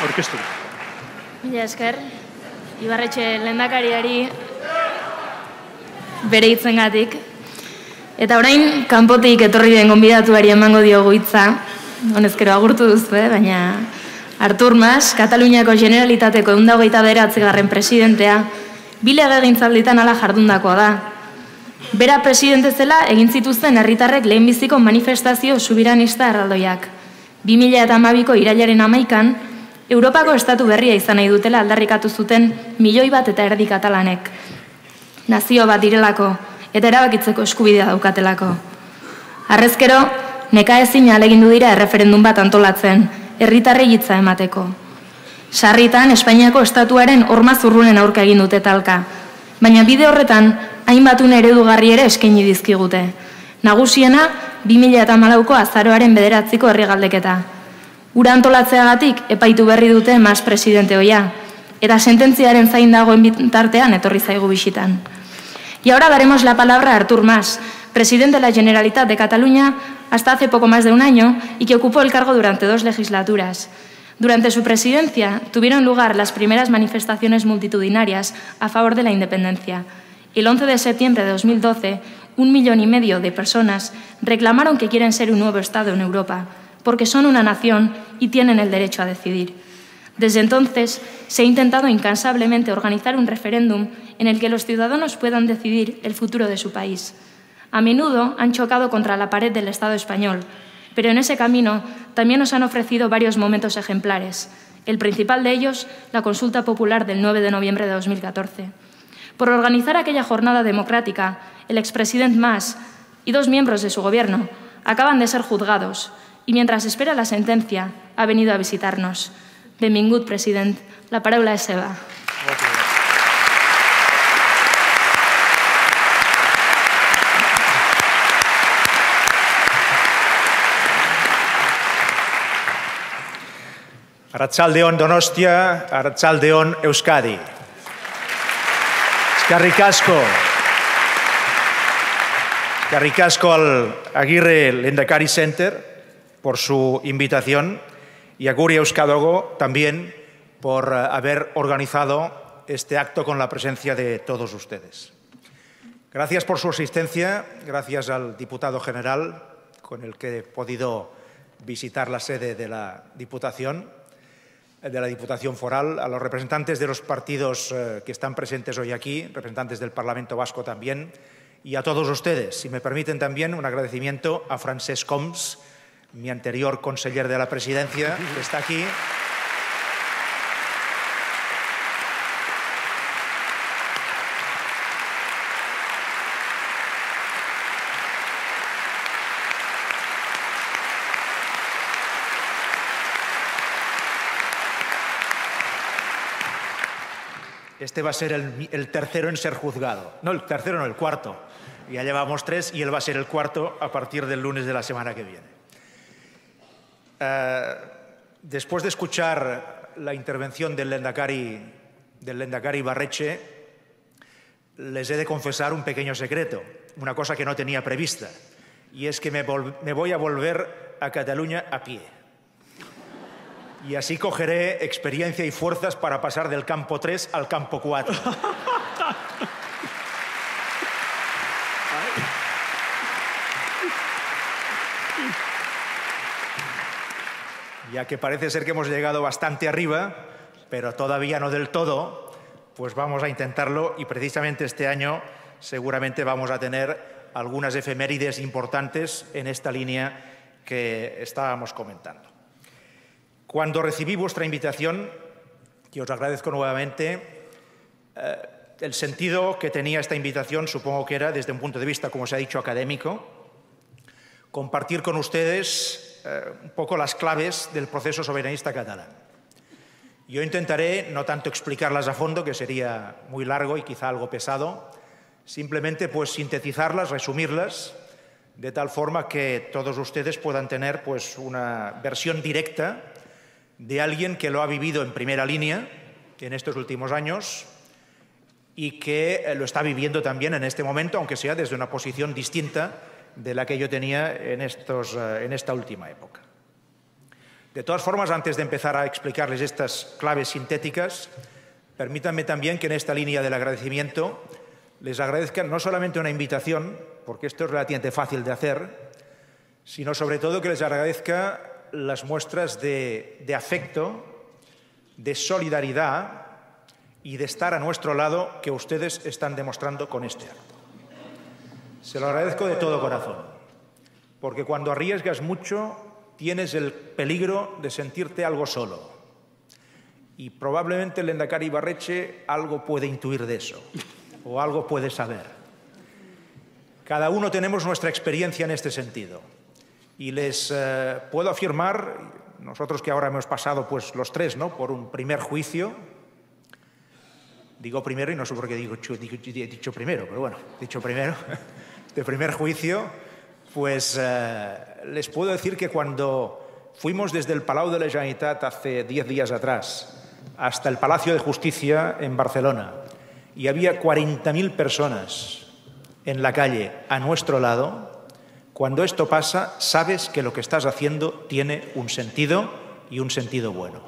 Orkestura. Mila esker, Ibarretxe lehendakariari bere hitzengatik. Eta orain, kanpotik etorri den gonbidatuari emango diogu hitza, honezkero agurtu duzu, baina Artur Mas, Kataluniako Generalitateko 129. presidentea, bi legegintzalditan hala jardundakoa da. Bera presidente zela egin zituzten herritarrek lehenbiziko manifestazio subiranista erraldoiak. 2012ko irailaren 11an, Europako estatu berria izan nahi dutela aldarrikatu zuten 1,1 eta erdi katalanek. Nazio bat direlako eta erabakitzeko eskubidea daukatelako. Harrezkero, nekaezin ahalegindu dira erreferendum bat antolatzen, herritarrei hitza emateko. Sarritan, Espainiako estatuaren horma zurrunen aurka egin dute talka, baina bide horretan, hainbatun eredugarri ere eskaini dizkigute. Nagusiena, 2014ko azaroaren 9ko herri galdeketa. Ura antolatzeagatik epaitu berri dute Mas presidente hoia, eta sententziaren zain dagoen bitartean etorri zaigu bisitan. Y ahora daremos la palabra a Artur Mas, presidente de la Generalitat de Cataluña hasta hace poco más de un año y que ocupó el cargo durante 2 legislaturas. Durante su presidencia tuvieron lugar las primeras manifestaciones multitudinarias a favor de la independencia. El 11 de septiembre de 2012, 1,5 millones de personas reclamaron que quieren ser un nuevo Estado en Europa, porque son una nación y tienen el derecho a decidir. Desde entonces, se ha intentado incansablemente organizar un referéndum en el que los ciudadanos puedan decidir el futuro de su país. A menudo han chocado contra la pared del Estado español, pero en ese camino también nos han ofrecido varios momentos ejemplares. El principal de ellos, la consulta popular del 9 de noviembre de 2014. Por organizar aquella jornada democrática, el expresidente Mas y 2 miembros de su gobierno acaban de ser juzgados y mientras espera la sentencia ha venido a visitarnos. Benvingut, president. La paraula és seva. Arratsaldeon Donostia, Arratsaldeon Euskadi. Eskerrik asko. Eskerrik asko al Agirre Lehendakari Center por su invitación y a Guri Euskadogo también por haber organizado este acto con la presencia de todos ustedes. Gracias por su asistencia, gracias al diputado general con el que he podido visitar la sede de la Diputación Foral, a los representantes de los partidos que están presentes hoy aquí, representantes del Parlamento Vasco también, y a todos ustedes. Si me permiten también un agradecimiento a Francesc Homs, mi anterior conseller de la Presidencia, que está aquí. Este va a ser el tercero en ser juzgado. No, el tercero no, el cuarto. Ya llevamos 3 y él va a ser el cuarto a partir del lunes de la semana que viene. Después de escuchar la intervención del Lehendakari Ibarretxe, les he de confesar un pequeño secreto, una cosa que no tenía prevista, y es que me voy a volver a Cataluña a pie. Y así cogeré experiencia y fuerzas para pasar del campo 3 al campo 4. Ya que parece ser que hemos llegado bastante arriba, pero todavía no del todo, pues vamos a intentarlo y precisamente este año seguramente vamos a tener algunas efemérides importantes en esta línea que estábamos comentando. Cuando recibí vuestra invitación, y os agradezco nuevamente, el sentido que tenía esta invitación supongo que era, desde un punto de vista, como se ha dicho, académico, compartir con ustedes un poco las claves del proceso soberanista catalán. Yo intentaré no tanto explicarlas a fondo, que sería muy largo y quizá algo pesado, simplemente pues sintetizarlas, resumirlas, de tal forma que todos ustedes puedan tener pues una versión directa de alguien que lo ha vivido en primera línea en estos últimos años y que lo está viviendo también en este momento, aunque sea desde una posición distinta de la que yo tenía en esta última época. De todas formas, antes de empezar a explicarles estas claves sintéticas, permítanme también que en esta línea del agradecimiento les agradezca no solamente una invitación, porque esto es relativamente fácil de hacer, sino sobre todo que les agradezca las muestras de afecto, de solidaridad y de estar a nuestro lado que ustedes están demostrando con este acto. Se lo agradezco de todo corazón, porque cuando arriesgas mucho tienes el peligro de sentirte algo solo. Y probablemente el Lehendakari Ibarretxe algo puede intuir de eso, o algo puede saber. Cada uno tenemos nuestra experiencia en este sentido. Y les puedo afirmar, nosotros que ahora hemos pasado pues los 3, ¿no?, por un primer juicio, digo primero y no sé por qué he dicho primero, pero bueno, he dicho primero, de primer juicio, pues les puedo decir que cuando fuimos desde el Palau de la Generalitat hace 10 días atrás hasta el Palacio de Justicia en Barcelona y había 40.000 personas en la calle a nuestro lado, cuando esto pasa, sabes que lo que estás haciendo tiene un sentido y un sentido bueno.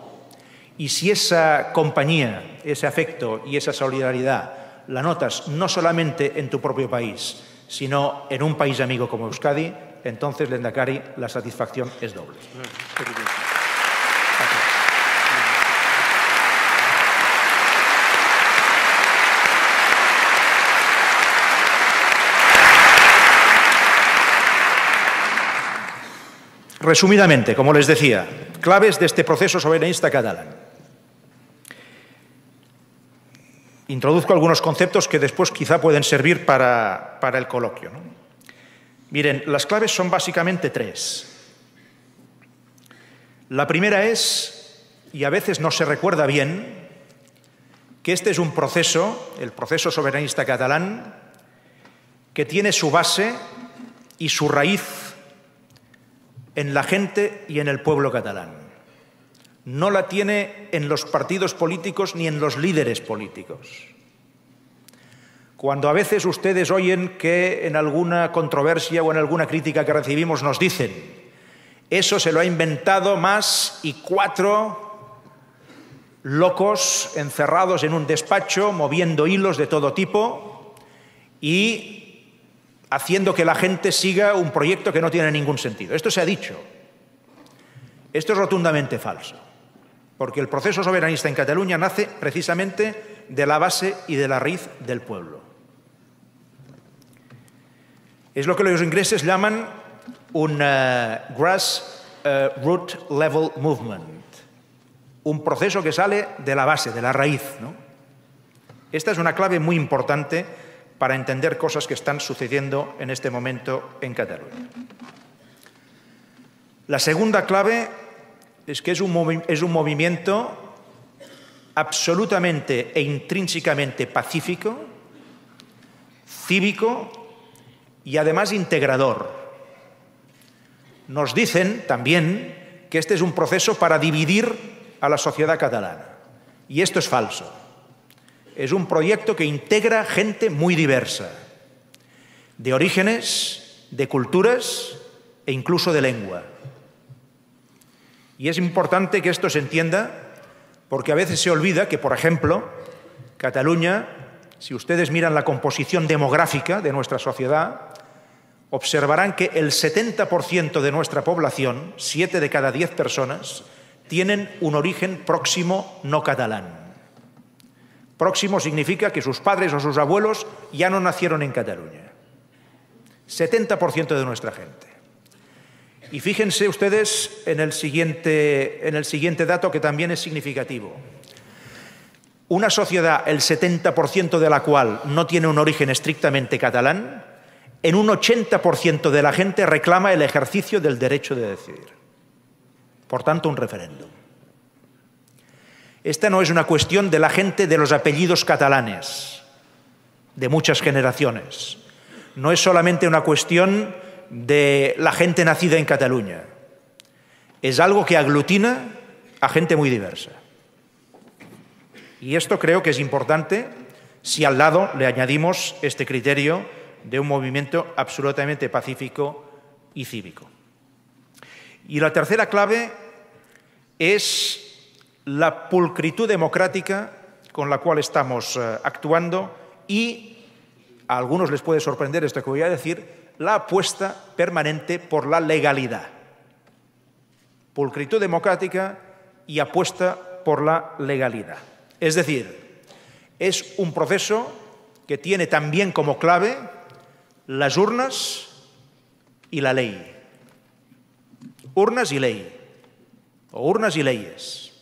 Y si esa compañía, ese afecto y esa solidaridad la notas no solamente en tu propio país, sino en un país amigo como Euskadi, entonces, Lehendakari, la satisfacción es doble. Resumidamente, como les decía, claves de este proceso soberanista catalán. Introduzco algunos conceptos que después quizá pueden servir para el coloquio, ¿no? Miren, las claves son básicamente 3. La primera es, y a veces no se recuerda bien, que este es un proceso, el proceso soberanista catalán, que tiene su base y su raíz en la gente y en el pueblo catalán. no la tiene en los partidos políticos ni en los líderes políticos. Cuando a veces ustedes oyen que en alguna controversia o en alguna crítica que recibimos nos dicen eso se lo ha inventado Mas y 4 locos encerrados en un despacho, moviendo hilos de todo tipo y haciendo que la gente siga un proyecto que no tiene ningún sentido. Esto se ha dicho. Esto es rotundamente falso, porque el proceso soberanista en Cataluña nace precisamente de la base y de la raíz del pueblo. Es lo que los ingleses llaman un grassroots level movement, un proceso que sale de la base, de la raíz, ¿no? Esta es una clave muy importante para entender cosas que están sucediendo en este momento en Cataluña. La segunda clave es que es un movimiento absolutamente e intrínsecamente pacífico, cívico y además integrador. Nos dicen también que este es un proceso para dividir a la sociedad catalana. Y esto es falso. Es un proyecto que integra gente muy diversa, de orígenes, de culturas e incluso de lengua. Y es importante que esto se entienda porque a veces se olvida que, por ejemplo, Cataluña, si ustedes miran la composición demográfica de nuestra sociedad, observarán que el 70% de nuestra población, 7 de cada 10 personas, tienen un origen próximo no catalán. Próximo significa que sus padres o sus abuelos ya no nacieron en Cataluña. 70% de nuestra gente. Y fíjense ustedes en el siguiente dato que también es significativo. Una sociedad, el 70% de la cual no tiene un origen estrictamente catalán, en un 80% de la gente reclama el ejercicio del derecho de decidir. Por tanto, un referéndum. Esta no es una cuestión de la gente de los apellidos catalanes, de muchas generaciones. No es solamente una cuestión de la gente nacida en Cataluña. Es algo que aglutina a gente muy diversa. Y esto creo que es importante si al lado le añadimos este criterio de un movimiento absolutamente pacífico y cívico. Y la tercera clave es la pulcritud democrática con la cual estamos actuando y a algunos les puede sorprender esto que voy a decir, la apuesta permanente por la legalidad. Pulcritud democrática y apuesta por la legalidad. Es decir, es un proceso que tiene también como clave las urnas y la ley. Urnas y ley, o urnas y leyes.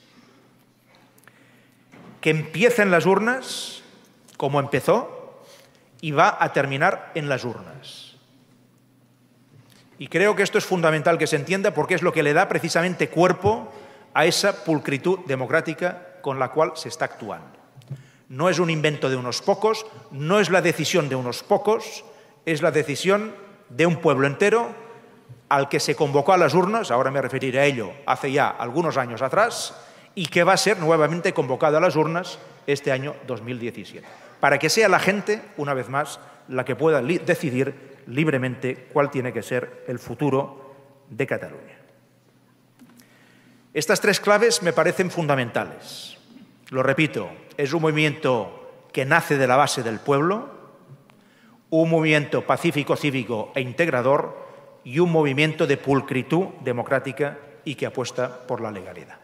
Que empieza en las urnas, como empezó, y va a terminar en las urnas. Y creo que esto es fundamental que se entienda porque es lo que le da precisamente cuerpo a esa pulcritud democrática con la cual se está actuando. No es un invento de unos pocos, no es la decisión de unos pocos, es la decisión de un pueblo entero al que se convocó a las urnas, ahora me referiré a ello, hace ya algunos años atrás, y que va a ser nuevamente convocado a las urnas este año 2017, para que sea la gente, una vez más, la que pueda decidir libremente cuál tiene que ser el futuro de Cataluña. Estas tres claves me parecen fundamentales. Lo repito, es un movimiento que nace de la base del pueblo, un movimiento pacífico, cívico e integrador y un movimiento de pulcritud democrática y que apuesta por la legalidad.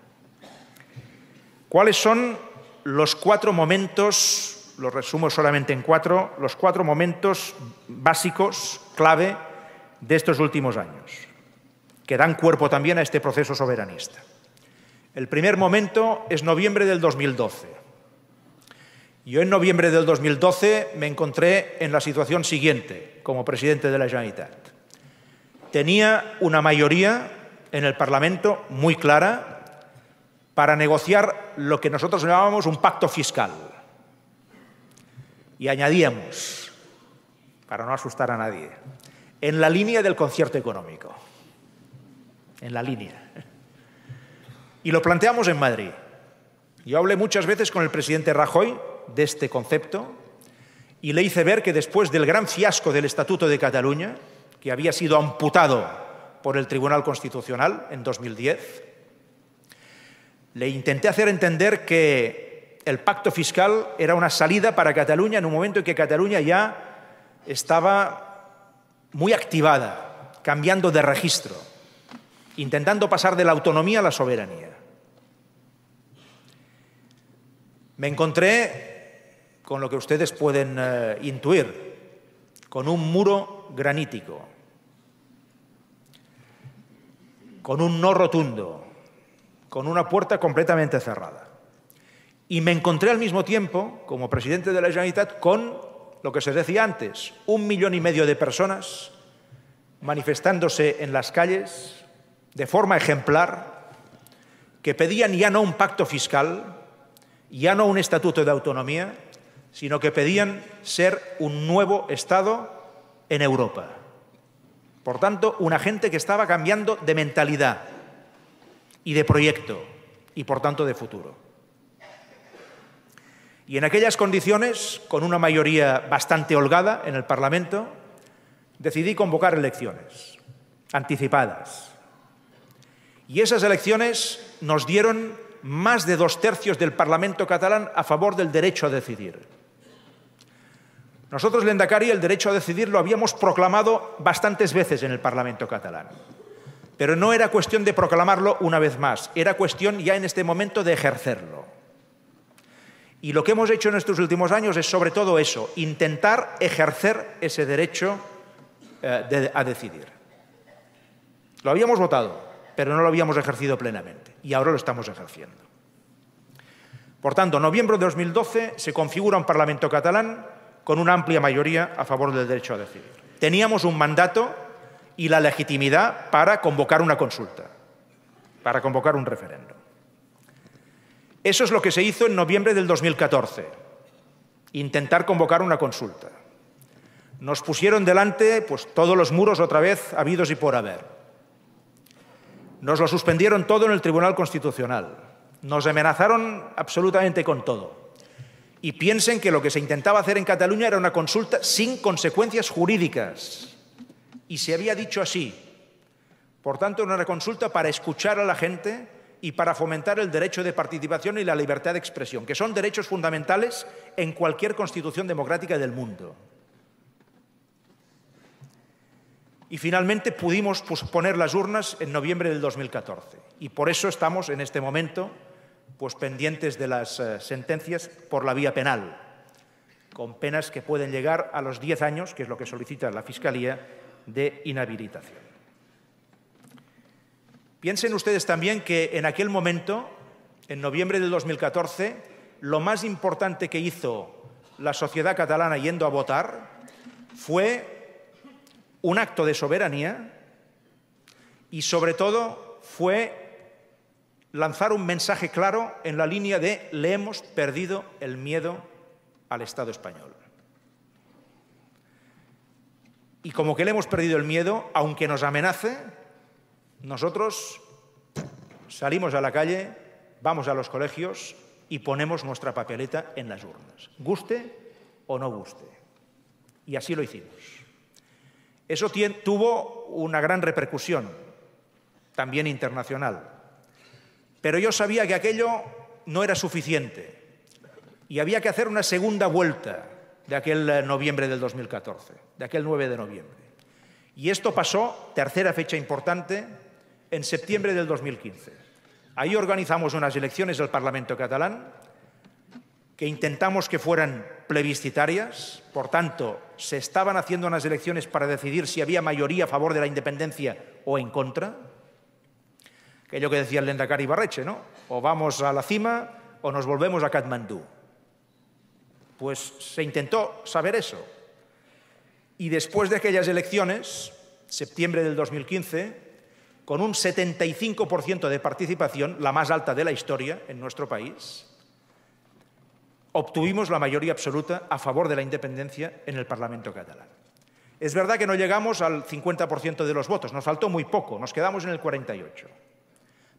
¿Cuáles son los 4 momentos, los resumo solamente en 4, los 4 momentos básicos, clave, de estos últimos años, que dan cuerpo también a este proceso soberanista? El primer momento es noviembre del 2012. Yo en noviembre del 2012 me encontré en la situación siguiente, como presidente de la Generalitat. Tenía una mayoría en el Parlamento muy clara para negociar lo que nosotros llamábamos un pacto fiscal. Y añadíamos, para no asustar a nadie, en la línea del concierto económico. En la línea. Y lo planteamos en Madrid. Yo hablé muchas veces con el presidente Rajoy de este concepto y le hice ver que después del gran fiasco del Estatuto de Cataluña, que había sido amputado por el Tribunal Constitucional en 2010, le intenté hacer entender que el pacto fiscal era una salida para Cataluña en un momento en que Cataluña ya estaba muy activada, cambiando de registro, intentando pasar de la autonomía a la soberanía. Me encontré con lo que ustedes pueden intuir, con un muro granítico, con un no rotundo, con una puerta completamente cerrada. Y me encontré al mismo tiempo, como presidente de la Generalitat, con lo que se decía antes, 1,5 millones de personas manifestándose en las calles de forma ejemplar, que pedían ya no un pacto fiscal, ya no un estatuto de autonomía, sino que pedían ser un nuevo Estado en Europa. Por tanto, una gente que estaba cambiando de mentalidad y de proyecto y, por tanto, de futuro. Y en aquellas condiciones, con una mayoría bastante holgada en el Parlamento, decidí convocar elecciones anticipadas. Y esas elecciones nos dieron más de 2/3 del Parlamento catalán a favor del derecho a decidir. Nosotros, Lehendakari, el derecho a decidir lo habíamos proclamado bastantes veces en el Parlamento catalán. Pero no era cuestión de proclamarlo una vez más, era cuestión ya en este momento de ejercerlo. Y lo que hemos hecho en estos últimos años es sobre todo eso, intentar ejercer ese derecho a decidir. Lo habíamos votado, pero no lo habíamos ejercido plenamente, y ahora lo estamos ejerciendo. Por tanto, en noviembre de 2012 se configura un Parlamento catalán con una amplia mayoría a favor del derecho a decidir. Teníamos un mandato y la legitimidad para convocar una consulta, para convocar un referéndum. Eso es lo que se hizo en noviembre del 2014, intentar convocar una consulta. Nos pusieron delante todos los muros otra vez habidos y por haber. Nos lo suspendieron todo en el Tribunal Constitucional. Nos amenazaron absolutamente con todo. Y piensen que lo que se intentaba hacer en Cataluña era una consulta sin consecuencias jurídicas. Y se había dicho así. Por tanto, era una consulta para escuchar a la gente y para fomentar el derecho de participación y la libertad de expresión, que son derechos fundamentales en cualquier constitución democrática del mundo. Y finalmente pudimos poner las urnas en noviembre del 2014. Y por eso estamos en este momento pendientes de las sentencias por la vía penal, con penas que pueden llegar a los 10 años, que es lo que solicita la Fiscalía, de inhabilitación. Piensen ustedes también que en aquel momento, en noviembre del 2014, lo más importante que hizo la sociedad catalana yendo a votar fue un acto de soberanía y, sobre todo, fue lanzar un mensaje claro en la línea de le hemos perdido el miedo al Estado español. Y como que le hemos perdido el miedo, aunque nos amenace, nosotros salimos a la calle, vamos a los colegios y ponemos nuestra papeleta en las urnas, guste o no guste. Y así lo hicimos. Eso tuvo una gran repercusión, también internacional. Pero yo sabía que aquello no era suficiente y había que hacer una segunda vuelta de aquel noviembre del 2014, de aquel 9 de noviembre. Y esto pasó, tercera fecha importante, en septiembre del 2015. Ahí organizamos unas elecciones del Parlamento catalán que intentamos que fueran plebiscitarias, por tanto, se estaban haciendo unas elecciones para decidir si había mayoría a favor de la independencia o en contra. Aquello que decía el Lehendakari Ibarretxe, ¿no? O vamos a la cima o nos volvemos a Katmandú. Pues se intentó saber eso. Y después de aquellas elecciones, septiembre del 2015, con un 75% de participación, la más alta de la historia en nuestro país, obtuvimos la mayoría absoluta a favor de la independencia en el Parlamento catalán. Es verdad que no llegamos al 50% de los votos, nos faltó muy poco, nos quedamos en el 48%.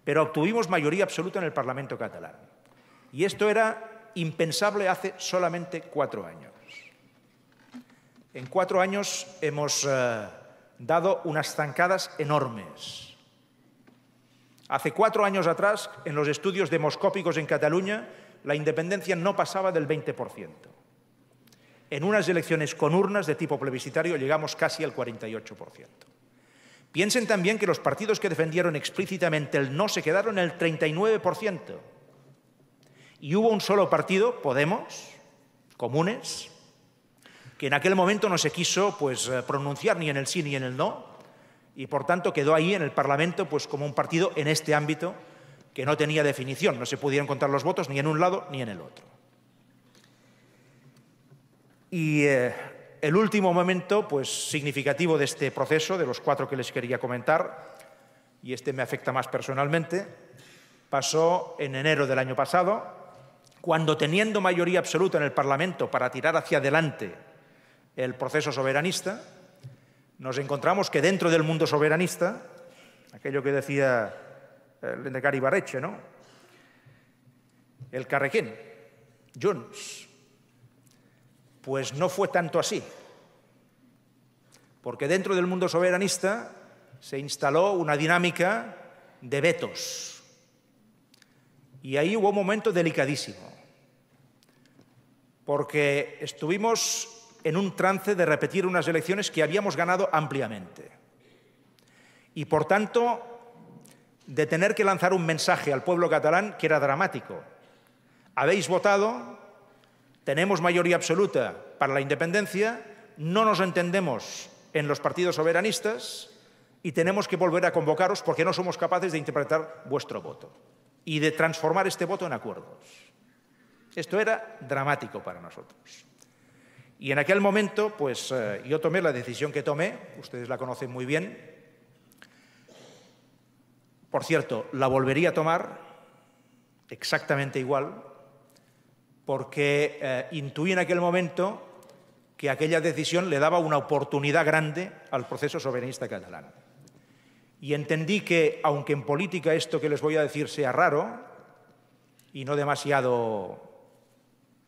pero obtuvimos mayoría absoluta en el Parlamento catalán. Y esto era impensable hace solamente 4 años. En 4 años hemos dado unas zancadas enormes. Hace 4 años atrás, en los estudios demoscópicos en Cataluña, la independencia no pasaba del 20%. En unas elecciones con urnas de tipo plebiscitario llegamos casi al 48%. Piensen también que los partidos que defendieron explícitamente el no se quedaron en el 39%. Y hubo un solo partido, Podemos, Comunes, que en aquel momento no se quiso pronunciar ni en el sí ni en el no, y por tanto quedó ahí en el Parlamento como un partido en este ámbito que no tenía definición, no se pudieron contar los votos ni en un lado ni en el otro. Y el último momento significativo de este proceso, de los 4 que les quería comentar, y este me afecta más personalmente, pasó en enero del año pasado, cuando, teniendo mayoría absoluta en el Parlamento para tirar hacia adelante el proceso soberanista, nos encontramos que dentro del mundo soberanista, aquello que decía el lehendakari Ibarretxe, ¿no? El Carrequín, Junts, pues no fue tanto así, porque dentro del mundo soberanista se instaló una dinámica de vetos. Y ahí hubo un momento delicadísimo, porque estuvimos en un trance de repetir unas elecciones que habíamos ganado ampliamente. Y, por tanto, de tener que lanzar un mensaje al pueblo catalán que era dramático. Habéis votado, tenemos mayoría absoluta para la independencia, no nos entendemos en los partidos soberanistas y tenemos que volver a convocaros porque no somos capaces de interpretar vuestro voto y de transformar este voto en acuerdos. Esto era dramático para nosotros. Y en aquel momento, yo tomé la decisión que tomé, ustedes la conocen muy bien. Por cierto, la volvería a tomar exactamente igual, porque intuí en aquel momento que aquella decisión le daba una oportunidad grande al proceso soberanista catalán. Y entendí que, aunque en política esto que les voy a decir sea raro y no demasiado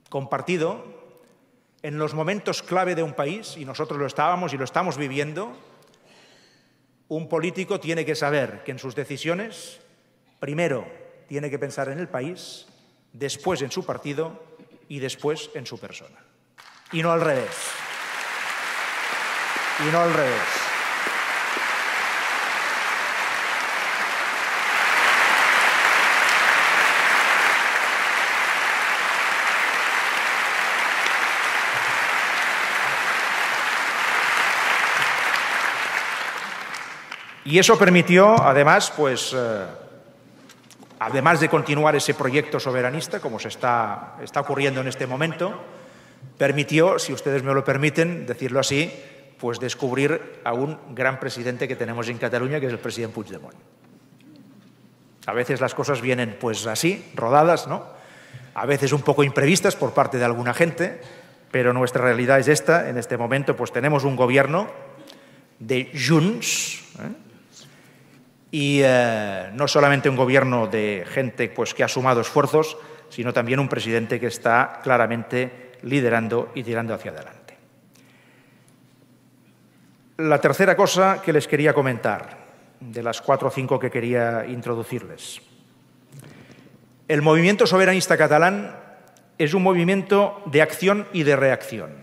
compartido, en los momentos clave de un país, y nosotros lo estábamos y lo estamos viviendo, un político tiene que saber que en sus decisiones, primero tiene que pensar en el país, después en su partido y después en su persona. Y no al revés. Y no al revés. Y eso permitió, además, además de continuar ese proyecto soberanista, como se está ocurriendo en este momento, permitió, si ustedes me lo permiten decirlo así, descubrir a un gran presidente que tenemos en Cataluña, que es el presidente Puigdemont. A veces las cosas vienen así, rodadas, ¿no? A veces un poco imprevistas por parte de alguna gente, pero nuestra realidad es esta. En este momento tenemos un gobierno de Junts, y no solamente un gobierno de gente que ha sumado esfuerzos, sino también un presidente que está claramente liderando y tirando hacia adelante. La tercera cosa que les quería comentar, de las 4 o 5 que quería introducirles. El movimiento soberanista catalán es un movimiento de acción y de reacción.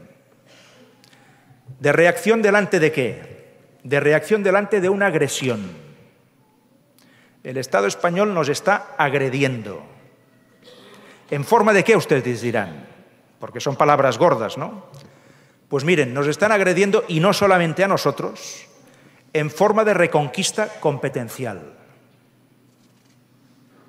¿De reacción delante de qué? De reacción delante de una agresión. El Estado español nos está agrediendo. ¿En forma de qué, ustedes dirán? Porque son palabras gordas, ¿no? Pues miren, nos están agrediendo, y no solamente a nosotros, en forma de reconquista competencial.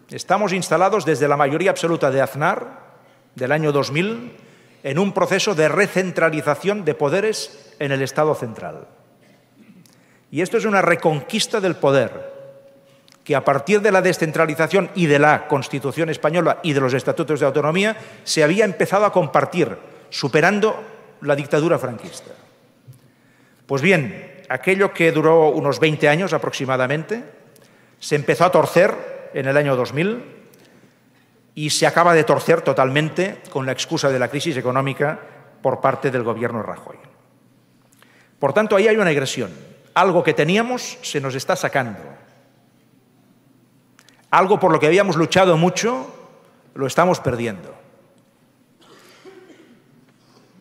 Estamos instalados desde la mayoría absoluta de Aznar, del año 2000, en un proceso de recentralización de poderes en el Estado central. Y esto es una reconquista del poder, que a partir de la descentralización y de la Constitución española y de los estatutos de autonomía se había empezado a compartir, superando la dictadura franquista. Pues bien, aquello que duró unos 20 años aproximadamente, se empezó a torcer en el año 2000 y se acaba de torcer totalmente con la excusa de la crisis económica por parte del gobierno de Rajoy. Por tanto, ahí hay una agresión. Algo que teníamos se nos está sacando. Algo por lo que habíamos luchado mucho lo estamos perdiendo.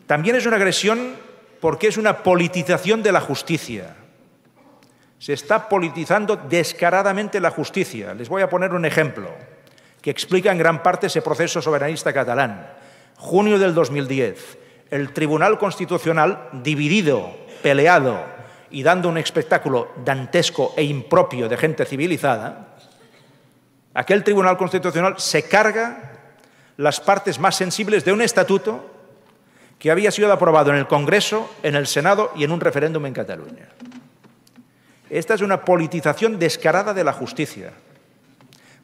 También es una agresión porque es una politización de la justicia. Se está politizando descaradamente la justicia. Les voy a poner un ejemplo que explica en gran parte ese proceso soberanista catalán. Junio del 2010, el Tribunal Constitucional, dividido, peleado y dando un espectáculo dantesco e impropio de gente civilizada, aquel Tribunal Constitucional se carga las partes más sensibles de un estatuto que había sido aprobado en el Congreso, en el Senado y en un referéndum en Cataluña. Esta es una politización descarada de la justicia,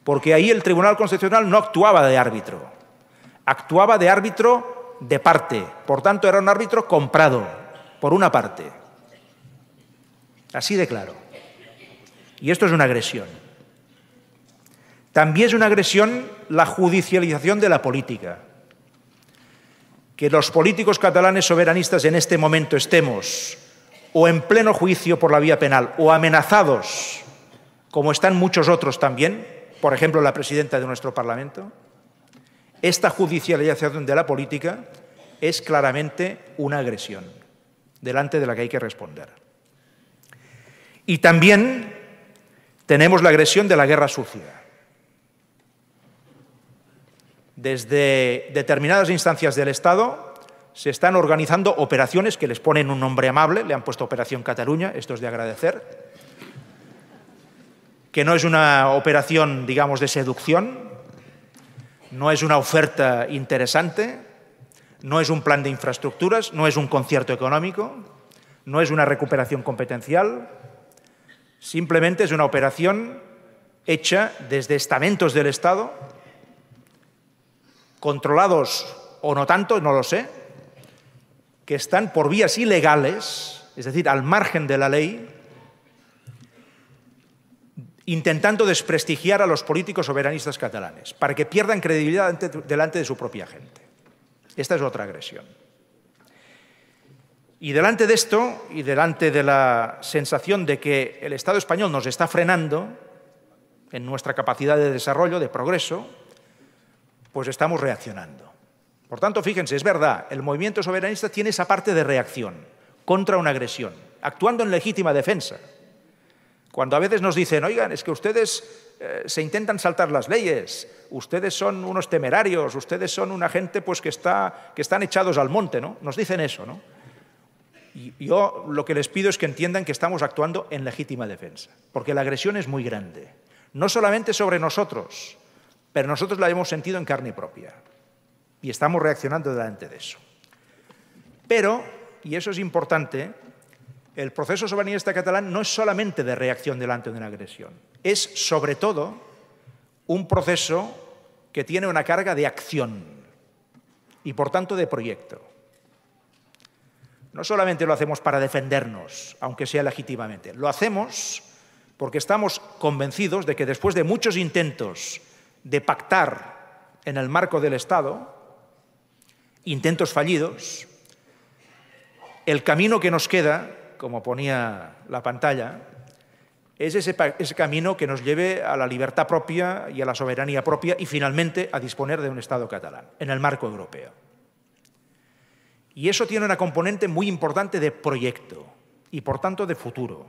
porque ahí el Tribunal Constitucional no actuaba de árbitro, actuaba de árbitro de parte, por tanto era un árbitro comprado por una parte. Así de claro. Y esto es una agresión. También es una agresión la judicialización de la política. Que los políticos catalanes soberanistas en este momento estemos o en pleno juicio por la vía penal o amenazados, como están muchos otros también, por ejemplo la presidenta de nuestro Parlamento, esta judicialización de la política es claramente una agresión delante de la que hay que responder. Y también tenemos la agresión de la guerra sucia. Desde determinadas instancias del Estado se están organizando operaciones que les ponen un nombre amable, le han puesto Operación Cataluña, esto es de agradecer, que no es una operación, digamos, de seducción, no es una oferta interesante, no es un plan de infraestructuras, no es un concierto económico, no es una recuperación competencial, simplemente es una operación hecha desde estamentos del Estado, controlados o no tanto, no lo sé, que están por vías ilegales, es decir, al margen de la ley, intentando desprestigiar a los políticos soberanistas catalanes, para que pierdan credibilidad delante de su propia gente. Esta es otra agresión. Y delante de esto, y delante de la sensación de que el Estado español nos está frenando en nuestra capacidad de desarrollo, de progreso, pues estamos reaccionando. Por tanto, fíjense, es verdad, el movimiento soberanista tiene esa parte de reacción contra una agresión, actuando en legítima defensa. Cuando a veces nos dicen, oigan, es que ustedes se intentan saltar las leyes, ustedes son unos temerarios, ustedes son una gente pues, que están echados al monte, ¿no? Nos dicen eso, ¿no? Y yo lo que les pido es que entiendan que estamos actuando en legítima defensa, porque la agresión es muy grande, no solamente sobre nosotros, pero nosotros la hemos sentido en carne propia y estamos reaccionando delante de eso. Pero, y eso es importante, el proceso soberanista catalán no es solamente de reacción delante de una agresión, es sobre todo un proceso que tiene una carga de acción y por tanto de proyecto. No solamente lo hacemos para defendernos, aunque sea legítimamente, lo hacemos porque estamos convencidos de que después de muchos intentos de pactar en el marco del Estado, intentos fallidos, el camino que nos queda, como ponía la pantalla, es ese camino que nos lleve a la libertad propia y a la soberanía propia y finalmente a disponer de un Estado catalán en el marco europeo. Y eso tiene una componente muy importante de proyecto y por tanto de futuro.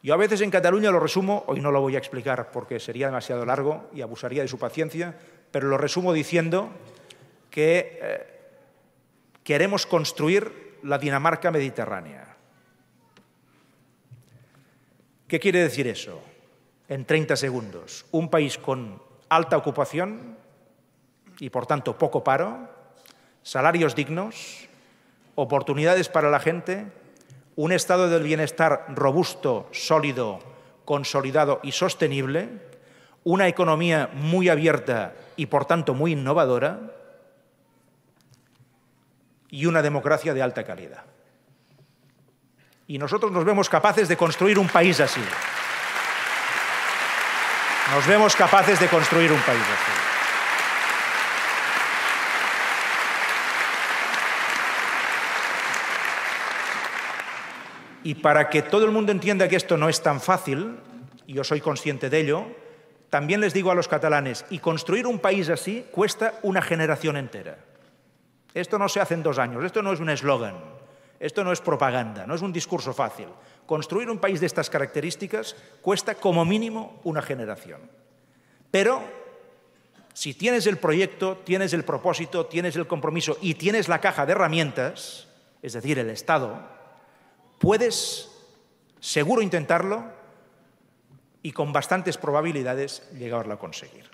Yo a veces en Cataluña lo resumo, hoy no lo voy a explicar porque sería demasiado largo y abusaría de su paciencia, pero lo resumo diciendo que queremos construir la Dinamarca mediterránea. ¿Qué quiere decir eso? En 30 segundos. Un país con alta ocupación y, por tanto, poco paro, salarios dignos, oportunidades para la gente, un estado del bienestar robusto, sólido, consolidado y sostenible, una economía muy abierta y, por tanto, muy innovadora, y una democracia de alta calidad. Y nosotros nos vemos capaces de construir un país así. nos vemos capaces de construir un país así. Y para que todo el mundo entienda que esto no es tan fácil, y yo soy consciente de ello, también les digo a los catalanes, y construir un país así cuesta una generación entera. Esto no se hace en 2 años, esto no es un eslogan, esto no es propaganda, no es un discurso fácil. Construir un país de estas características cuesta como mínimo una generación. Pero si tienes el proyecto, tienes el propósito, tienes el compromiso y tienes la caja de herramientas, es decir, el Estado, puedes seguro intentarlo y con bastantes probabilidades llegarlo a conseguir.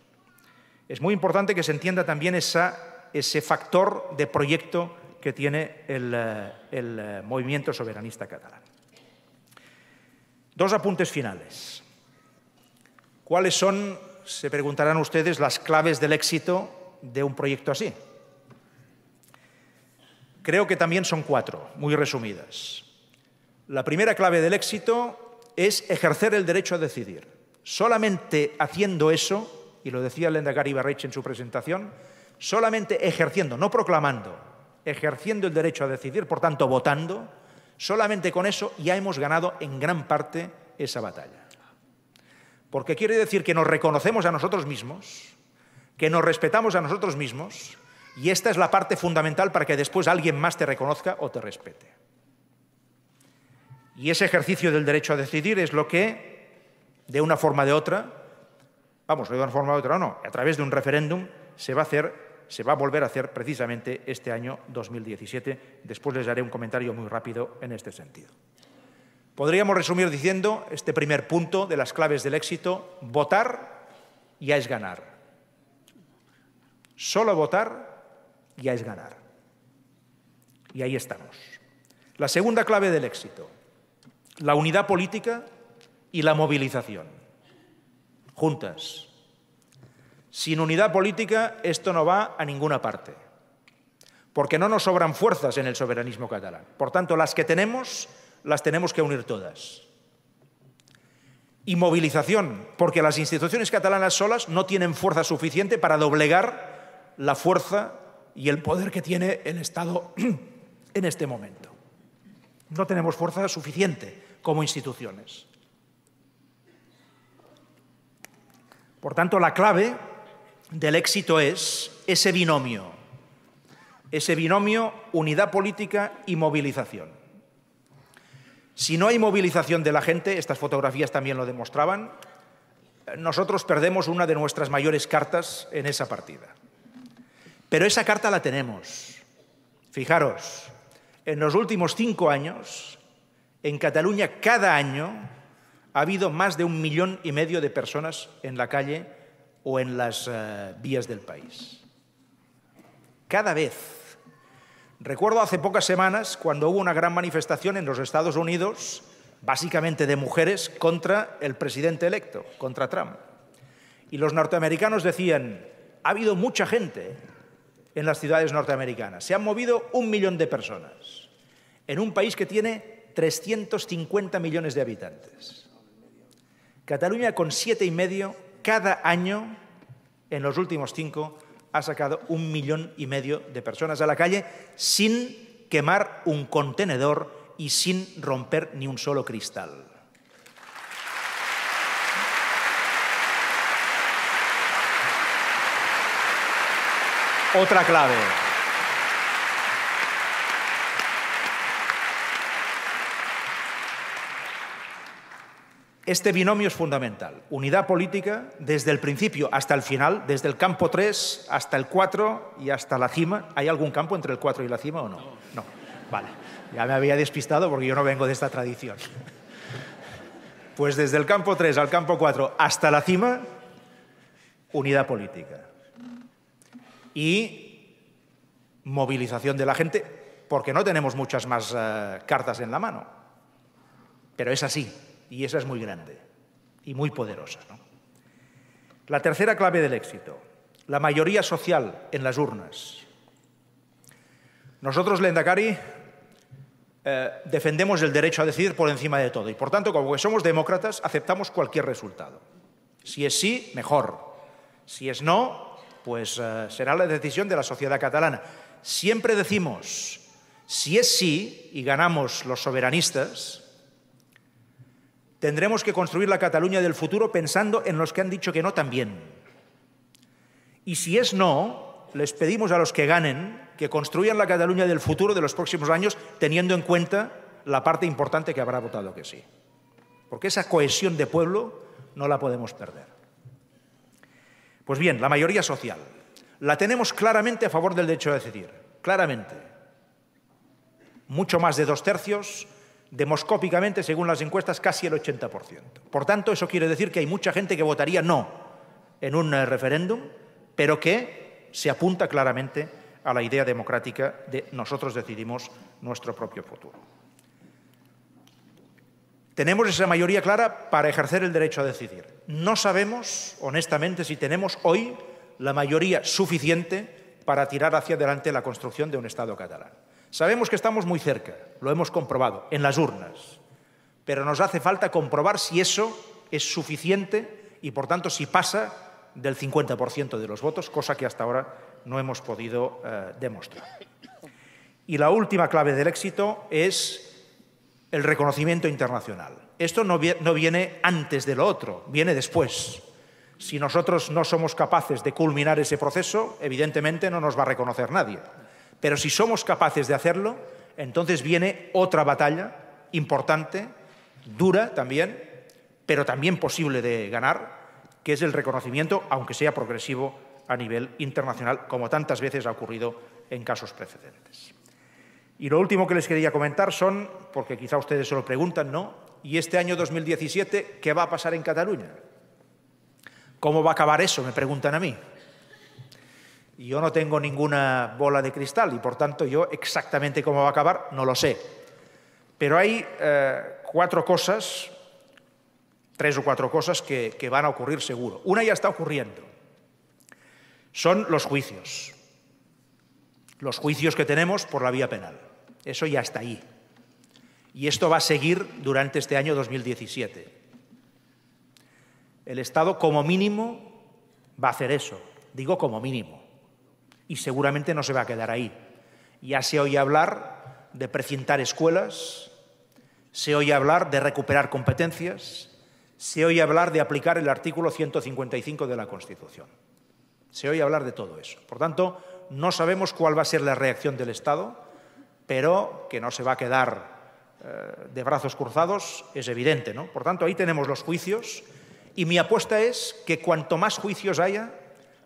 Es muy importante que se entienda también ese factor de proyecto que tiene el movimiento soberanista catalán. 2 apuntes finales. ¿Cuáles son, se preguntarán ustedes, las claves del éxito de un proyecto así? Creo que también son 4, muy resumidas. La primera clave del éxito es ejercer el derecho a decidir. Solamente haciendo eso, y lo decía el lehendakari Ibarretxe en su presentación, solamente ejerciendo, no proclamando, ejerciendo el derecho a decidir, por tanto votando, solamente con eso ya hemos ganado en gran parte esa batalla. Porque quiere decir que nos reconocemos a nosotros mismos, que nos respetamos a nosotros mismos, y esta es la parte fundamental para que después alguien más te reconozca o te respete. Y ese ejercicio del derecho a decidir es lo que, de una forma o de otra, vamos, de una forma u otra o no, a través de un referéndum se va a volver a hacer precisamente este año 2017. Después les haré un comentario muy rápido en este sentido. Podríamos resumir diciendo este primer punto de las claves del éxito: votar ya es ganar. Solo votar ya es ganar. Y ahí estamos. La segunda clave del éxito: la unidad política y la movilización. Juntas. Sin unidad política esto no va a ninguna parte, porque no nos sobran fuerzas en el soberanismo catalán. Por tanto, las que tenemos, las tenemos que unir todas. Y movilización, porque las instituciones catalanas solas no tienen fuerza suficiente para doblegar la fuerza y el poder que tiene el Estado en este momento. No tenemos fuerza suficiente como instituciones. Por tanto, la clave del éxito es ese binomio unidad política y movilización. Si no hay movilización de la gente, estas fotografías también lo demostraban, nosotros perdemos una de nuestras mayores cartas en esa partida. Pero esa carta la tenemos. Fijaros, en los últimos 5 años, en Cataluña cada año ha habido más de 1,5 millones de personas en la calle o en las vías del país. Cada vez. Recuerdo hace pocas semanas cuando hubo una gran manifestación en los Estados Unidos, básicamente de mujeres, contra el presidente electo, contra Trump. Y los norteamericanos decían, ha habido mucha gente en las ciudades norteamericanas, se han movido 1 millón de personas, en un país que tiene 350 millones de habitantes. Cataluña, con 7,5, cada año, en los últimos 5, ha sacado 1,5 millones de personas a la calle sin quemar un contenedor y sin romper ni un solo cristal. Otra clave. Este binomio es fundamental. Unidad política desde el principio hasta el final, desde el campo 3 hasta el 4 y hasta la cima. ¿Hay algún campo entre el 4 y la cima o no? No. Vale. Ya me había despistado porque yo no vengo de esta tradición. Pues desde el campo 3 al campo 4 hasta la cima, unidad política. Y movilización de la gente, porque no tenemos muchas más cartas en la mano. Pero es así. Y esa es muy grande y muy poderosa, ¿no? La tercera clave del éxito, la mayoría social en las urnas. Nosotros, lehendakari, defendemos el derecho a decidir por encima de todo y, por tanto, como que somos demócratas, aceptamos cualquier resultado. Si es sí, mejor. Si es no, pues será la decisión de la sociedad catalana. Siempre decimos, si es sí y ganamos los soberanistas, tendremos que construir la Cataluña del futuro pensando en los que han dicho que no también. Y si es no, les pedimos a los que ganen que construyan la Cataluña del futuro de los próximos años teniendo en cuenta la parte importante que habrá votado que sí. Porque esa cohesión de pueblo no la podemos perder. Pues bien, la mayoría social la tenemos claramente a favor del derecho a decidir, claramente. Mucho más de 2/3, demoscópicamente, según las encuestas, casi el 80%. Por tanto, eso quiere decir que hay mucha gente que votaría no en un referéndum, pero que se apunta claramente a la idea democrática de nosotros decidimos nuestro propio futuro. Tenemos esa mayoría clara para ejercer el derecho a decidir. No sabemos, honestamente, si tenemos hoy la mayoría suficiente para tirar hacia adelante la construcción de un Estado catalán. Sabemos que estamos muy cerca, lo hemos comprobado, en las urnas, pero nos hace falta comprobar si eso es suficiente y, por tanto, si pasa del 50% de los votos, cosa que hasta ahora no hemos podido demostrar. Y la última clave del éxito es el reconocimiento internacional. Esto no viene antes de lo otro, viene después. Si nosotros no somos capaces de culminar ese proceso, evidentemente no nos va a reconocer nadie. Pero si somos capaces de hacerlo, entonces viene otra batalla importante, dura también, pero también posible de ganar, que es el reconocimiento, aunque sea progresivo, a nivel internacional, como tantas veces ha ocurrido en casos precedentes. Y lo último que les quería comentar son, porque quizá ustedes se lo preguntan, ¿no? ¿Y este año 2017 qué va a pasar en Cataluña? ¿Cómo va a acabar eso? Me preguntan a mí. Y yo no tengo ninguna bola de cristal y, por tanto, yo exactamente cómo va a acabar no lo sé. Pero hay 4 cosas, 3 o 4 cosas que van a ocurrir seguro. Una ya está ocurriendo. Son los juicios. Los juicios que tenemos por la vía penal. Eso ya está ahí. Y esto va a seguir durante este año 2017. El Estado, como mínimo, va a hacer eso. Digo como mínimo. Y seguramente no se va a quedar ahí. Ya se oye hablar de precintar escuelas, se oye hablar de recuperar competencias, se oye hablar de aplicar el artículo 155 de la Constitución. Se oye hablar de todo eso. Por tanto, no sabemos cuál va a ser la reacción del Estado, pero que no se va a quedar de brazos cruzados es evidente, ¿no? Por tanto, ahí tenemos los juicios y mi apuesta es que cuanto más juicios haya,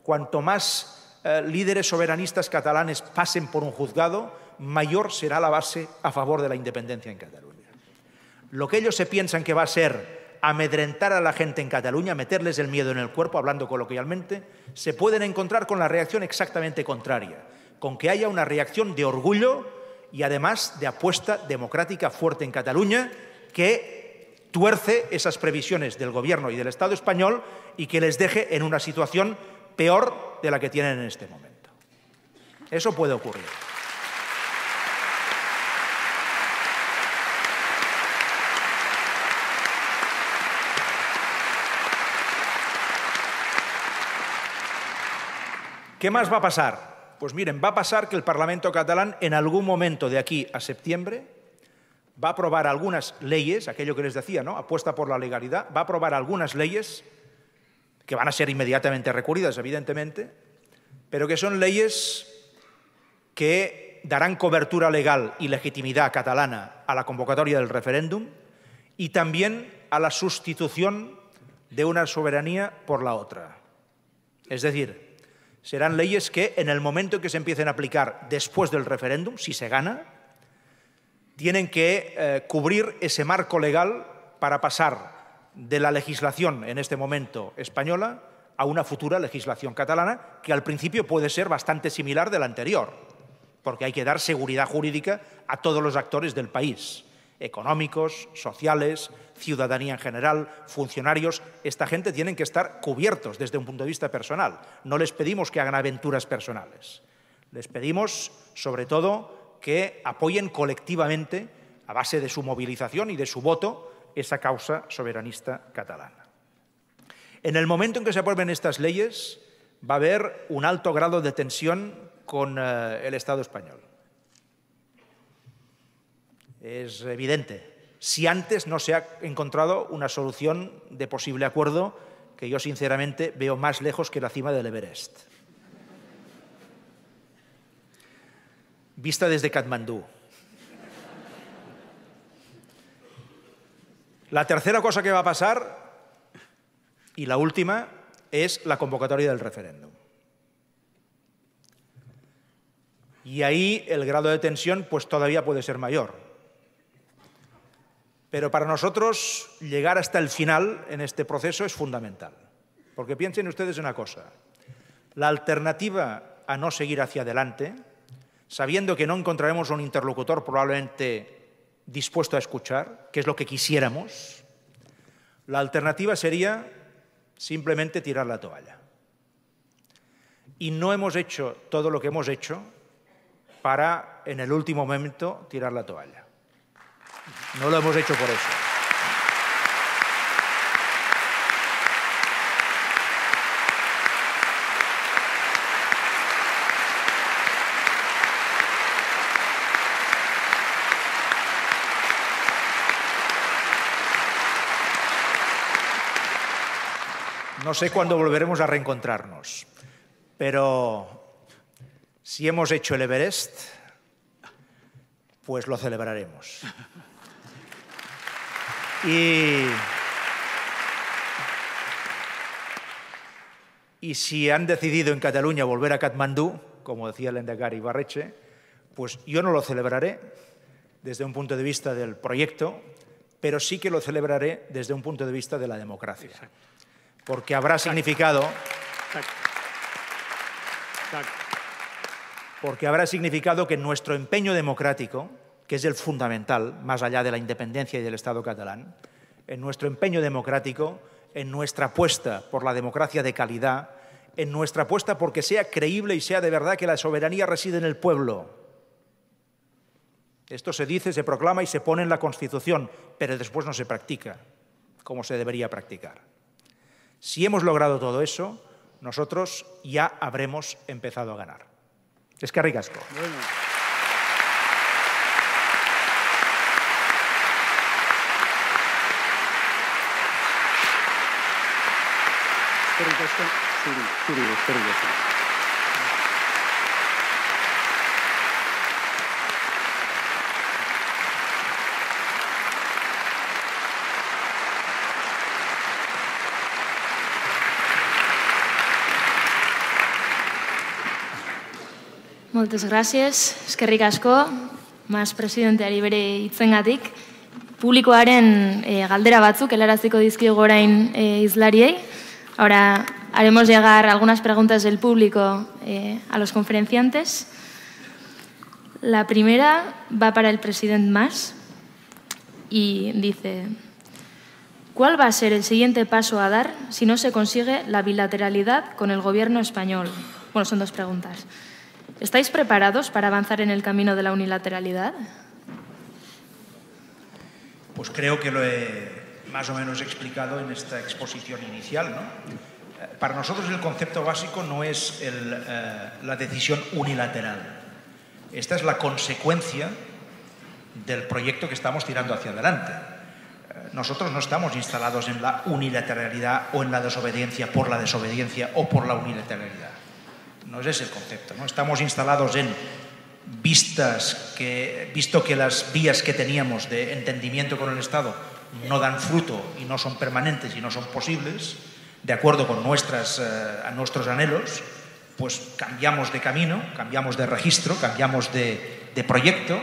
cuanto más líderes soberanistas catalanes pasen por un juzgado, mayor será la base a favor de la independencia en Cataluña. Lo que ellos se piensan que va a ser amedrentar a la gente en Cataluña, meterles el miedo en el cuerpo, hablando coloquialmente, se pueden encontrar con la reacción exactamente contraria, con que haya una reacción de orgullo y además de apuesta democrática fuerte en Cataluña que tuerce esas previsiones del Gobierno y del Estado español y que les deje en una situación peor de la que tienen en este momento. Eso puede ocurrir. ¿Qué más va a pasar? Pues miren, va a pasar que el Parlamento catalán en algún momento de aquí a septiembre va a aprobar algunas leyes, aquello que les decía, ¿no? Apuesta por la legalidad, va a aprobar algunas leyes que van a ser inmediatamente recurridas, evidentemente, pero que son leyes que darán cobertura legal y legitimidad catalana a la convocatoria del referéndum y también a la sustitución de una soberanía por la otra. Es decir, serán leyes que en el momento en que se empiecen a aplicar después del referéndum, si se gana, tienen que cubrir ese marco legal para pasar de la legislación, en este momento española, a una futura legislación catalana, que al principio puede ser bastante similar de la anterior, porque hay que dar seguridad jurídica a todos los actores del país, económicos, sociales, ciudadanía en general, funcionarios. Esta gente tienen que estar cubiertos desde un punto de vista personal. No les pedimos que hagan aventuras personales. Les pedimos, sobre todo, que apoyen colectivamente, a base de su movilización y de su voto, esa causa soberanista catalana. En el momento en que se aprueben estas leyes, va a haber un alto grado de tensión con el Estado español. Es evidente. Si antes no se ha encontrado una solución de posible acuerdo, que yo sinceramente veo más lejos que la cima del Everest. Vista desde Katmandú. La tercera cosa que va a pasar, y la última, es la convocatoria del referéndum. Y ahí el grado de tensión pues todavía puede ser mayor. Pero para nosotros llegar hasta el final en este proceso es fundamental. Porque piensen ustedes una cosa. La alternativa a no seguir hacia adelante, sabiendo que no encontraremos un interlocutor probablemente dispuesto a escuchar, que es lo que quisiéramos, la alternativa sería simplemente tirar la toalla. Y no hemos hecho todo lo que hemos hecho para, en el último momento, tirar la toalla. No lo hemos hecho por eso. No sé cuándo volveremos a reencontrarnos, pero si hemos hecho el Everest, pues lo celebraremos. Y si han decidido en Cataluña volver a Katmandú, como decía el lehendakari Ibarretxe, pues yo no lo celebraré desde un punto de vista del proyecto, pero sí que lo celebraré desde un punto de vista de la democracia. Porque habrá significado que nuestro empeño democrático, que es el fundamental, más allá de la independencia y del Estado catalán, en nuestro empeño democrático, en nuestra apuesta por la democracia de calidad, en nuestra apuesta porque sea creíble y sea de verdad que la soberanía reside en el pueblo. Esto se dice, se proclama y se pone en la Constitución, pero después no se practica como se debería practicar. Si hemos logrado todo eso, nosotros ya habremos empezado a ganar. Eskerrik asko. Bueno. Moltes gràcies, eskerrik asko, Mas presidenteari bere hitzengatik. Publikoaren galdera batzuk helaraziko dizkigu orain hizlariei. Ahora haremos llegar algunas preguntas del público a los conferenciantes. La primera va para el presidente Mas y dice: ¿cuál va a ser el siguiente paso a dar si no se consigue la bilateralidad con el gobierno español? Bueno, son dos preguntas. ¿Estáis preparados para avanzar en el camino de la unilateralidad? Pues creo que lo he más o menos explicado en esta exposición inicial, ¿no? Para nosotros el concepto básico no es la decisión unilateral. Esta es la consecuencia del proyecto que estamos tirando hacia adelante. Nosotros no estamos instalados en la unilateralidad o en la desobediencia por la desobediencia o por la unilateralidad. No es ese el concepto, ¿no? Estamos instalados en visto que las vías que teníamos de entendimiento con el Estado no dan fruto y no son permanentes y no son posibles, de acuerdo con nuestros anhelos, pues cambiamos de camino, cambiamos de registro, cambiamos de proyecto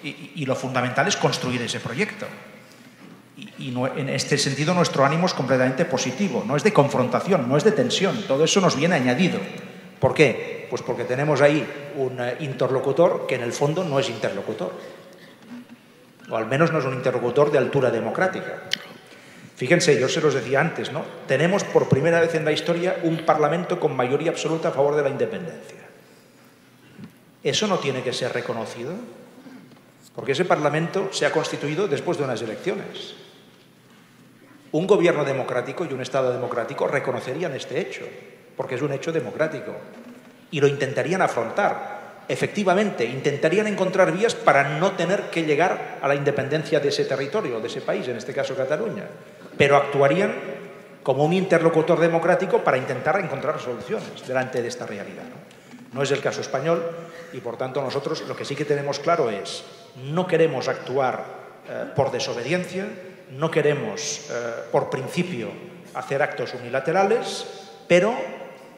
y lo fundamental es construir ese proyecto. Y en este sentido nuestro ánimo es completamente positivo, no es de confrontación, no es de tensión, todo eso nos viene añadido. ¿Por qué? Pues porque tenemos ahí un interlocutor que en el fondo no es interlocutor. O al menos no es un interlocutor de altura democrática. Fíjense, yo se los decía antes, ¿no? Tenemos por primera vez en la historia un Parlamento con mayoría absoluta a favor de la independencia. ¿Eso no tiene que ser reconocido? Porque ese Parlamento se ha constituido después de unas elecciones. Un gobierno democrático y un Estado democrático reconocerían este hecho, porque es un hecho democrático, y lo intentarían afrontar. Efectivamente, intentarían encontrar vías para no tener que llegar a la independencia de ese territorio, de ese país, en este caso Cataluña, pero actuarían como un interlocutor democrático para intentar encontrar soluciones delante de esta realidad, ¿no? No es el caso español y, por tanto, nosotros lo que sí que tenemos claro es no queremos actuar por desobediencia, no queremos, por principio, hacer actos unilaterales, pero,